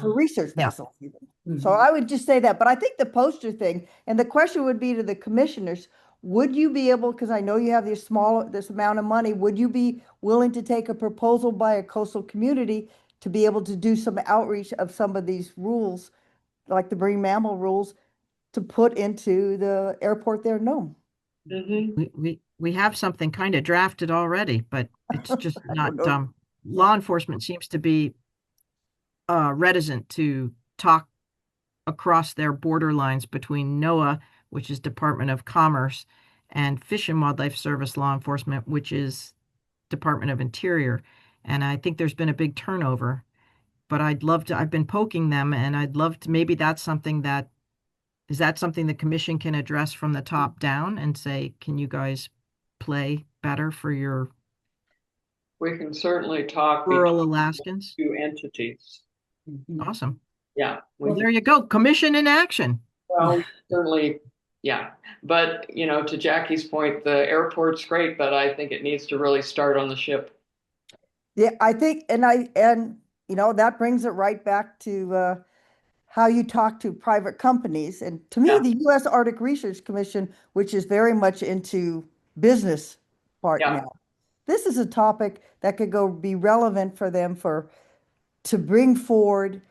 for research vessels even. So I would just say that. But I think the poster thing, and the question would be to the commissioners, would you be able, because I know you have this amount of money, would you be willing to take a proposal by a coastal community to be able to do some outreach of some of these rules, like the marine mammal rules, to put into the airport there in Nome? We have something kind of drafted already, but it's just not law enforcement seems to be reticent to talk across their border lines between NOAA, which is Department of Commerce, and Fish and Wildlife Service law enforcement, which is Department of Interior. And I think there's been a big turnover, but I've been poking them, and I'd love to, maybe that's something is that something the commission can address from the top down and say, can you guys play better for your We can certainly talk rural Alaskans? Two entities. Awesome. Yeah. Well, there you go. Commission in action. Well, certainly, yeah. But, to Jackie's point, the airport's great, but I think it needs to really start on the ship. Yeah, I think, and that brings it right back to how you talk to private companies. And to me, the U.S. Arctic Research Commission, which is very much into business part now, this is a topic that could be relevant for them to bring forward,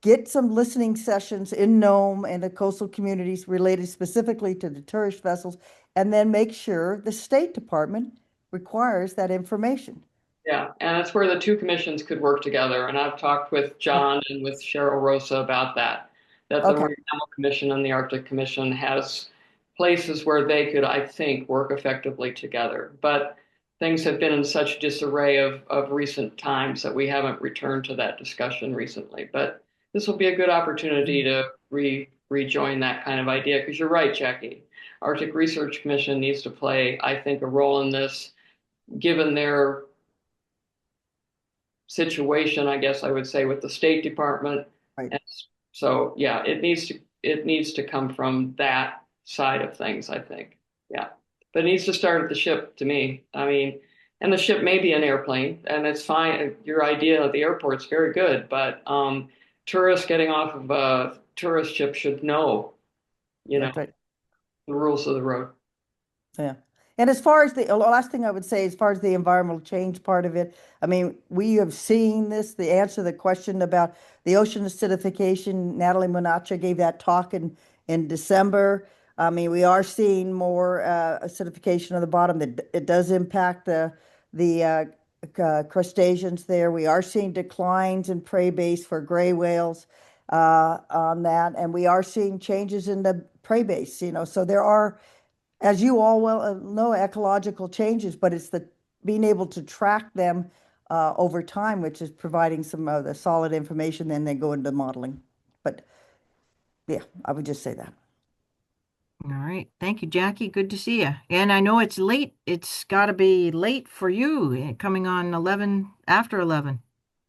get some listening sessions in Nome and the coastal communities related specifically to the tourist vessels, and then make sure the State Department requires that information. Yeah, and it's where the two commissions could work together. And I've talked with John and with Cheryl Rosa about that the Marine Mammal Commission and the Arctic Commission has places where they could, I think, work effectively together. But things have been in such disarray of recent times that we haven't returned to that discussion recently. But this will be a good opportunity to rejoin that kind of idea, because you're right, Jackie. Arctic Research Commission needs to play, I think, a role in this, given their situation, I guess I would say, with the State Department. Right. And so, yeah, it needs to come from that side of things, I think. Yeah. But it needs to start at the ship, to me. I mean, and the ship may be an airplane, and it's fine. Your idea of the airport's very good, but tourists getting off of a tourist ship should know, the rules of the road. Yeah. And as far as the last thing I would say, as far as the environmental change part of it, I mean, we have seen the answer to the question about the ocean acidification. Natalie Monacha gave that talk in December. I mean, we are seeing more acidification of the bottom. That it does impact the crustaceans there. We are seeing declines in prey base for gray whales on that, and we are seeing changes in the prey base. So there are, as you all well know, ecological changes, but it's being able to track them over time, which is providing some of the solid information. Then they go into modeling. But yeah, I would just say that. All right. Thank you, Jackie. Good to see you. And I know it's late. It's got to be late for you, coming on after 11.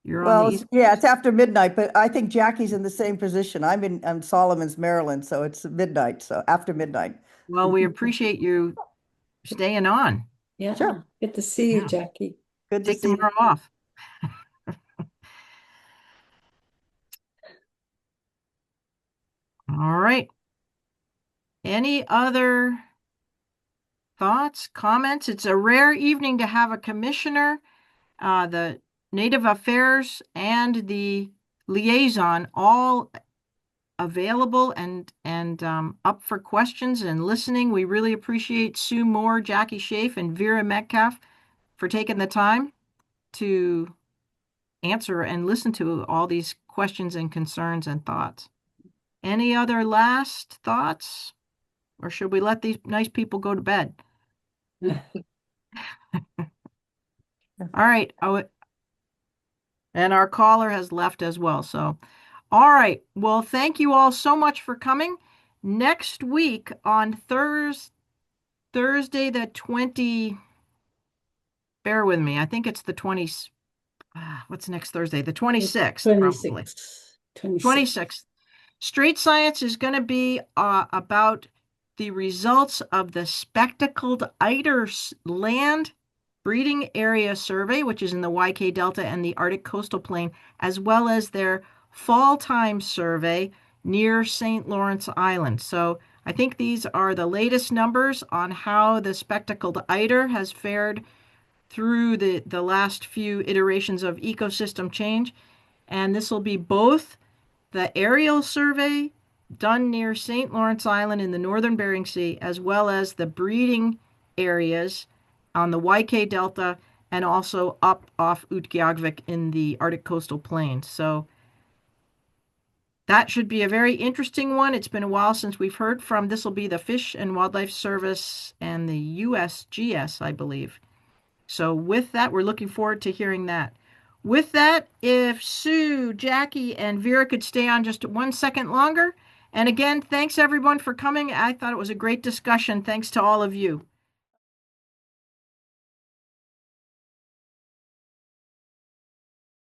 You're on the East. Yeah, it's after midnight, but I think Jackie's in the same position. I'm in Solomons, Maryland, so it's midnight, so after midnight. Well, we appreciate you staying on. Yeah, sure. Good to see you, Jackie. Good to Take see you. tomorrow off. All right. Any other thoughts, comments? It's a rare evening to have a commissioner, the Native Affairs and the Liaison all available and up for questions and listening. We really appreciate Sue Moore, Jackie Shaff, and Vera Metcalf for taking the time to answer and listen to all these questions and concerns and thoughts. Any other last thoughts? Or should we let these nice people go to bed? All right. And our caller has left as well. So, all right. Well, thank you all so much for coming. Next week on Thursday the 20, bear with me. I think it's the 20, what's next Thursday? The 26th, probably. 26th. 26th. Straight Science is going to be about the results of the spectacled eider land breeding area survey, which is in the YK Delta and the Arctic coastal plain, as well as their fall time survey near St. Lawrence Island. So I think these are the latest numbers on how the spectacled eider has fared through the last few iterations of ecosystem change. And this will be both the aerial survey done near St. Lawrence Island in the northern Bering Sea, as well as the breeding areas on the YK Delta and also up off Utqiagvik in the Arctic coastal plains. So that should be a very interesting one. It's been a while since we've heard from. This will be the Fish and Wildlife Service and the USGS, I believe. So with that, we're looking forward to hearing that. With that, if Sue, Jackie, and Vera could stay on just 1 second longer. And again, thanks everyone for coming. I thought it was a great discussion. Thanks to all of you.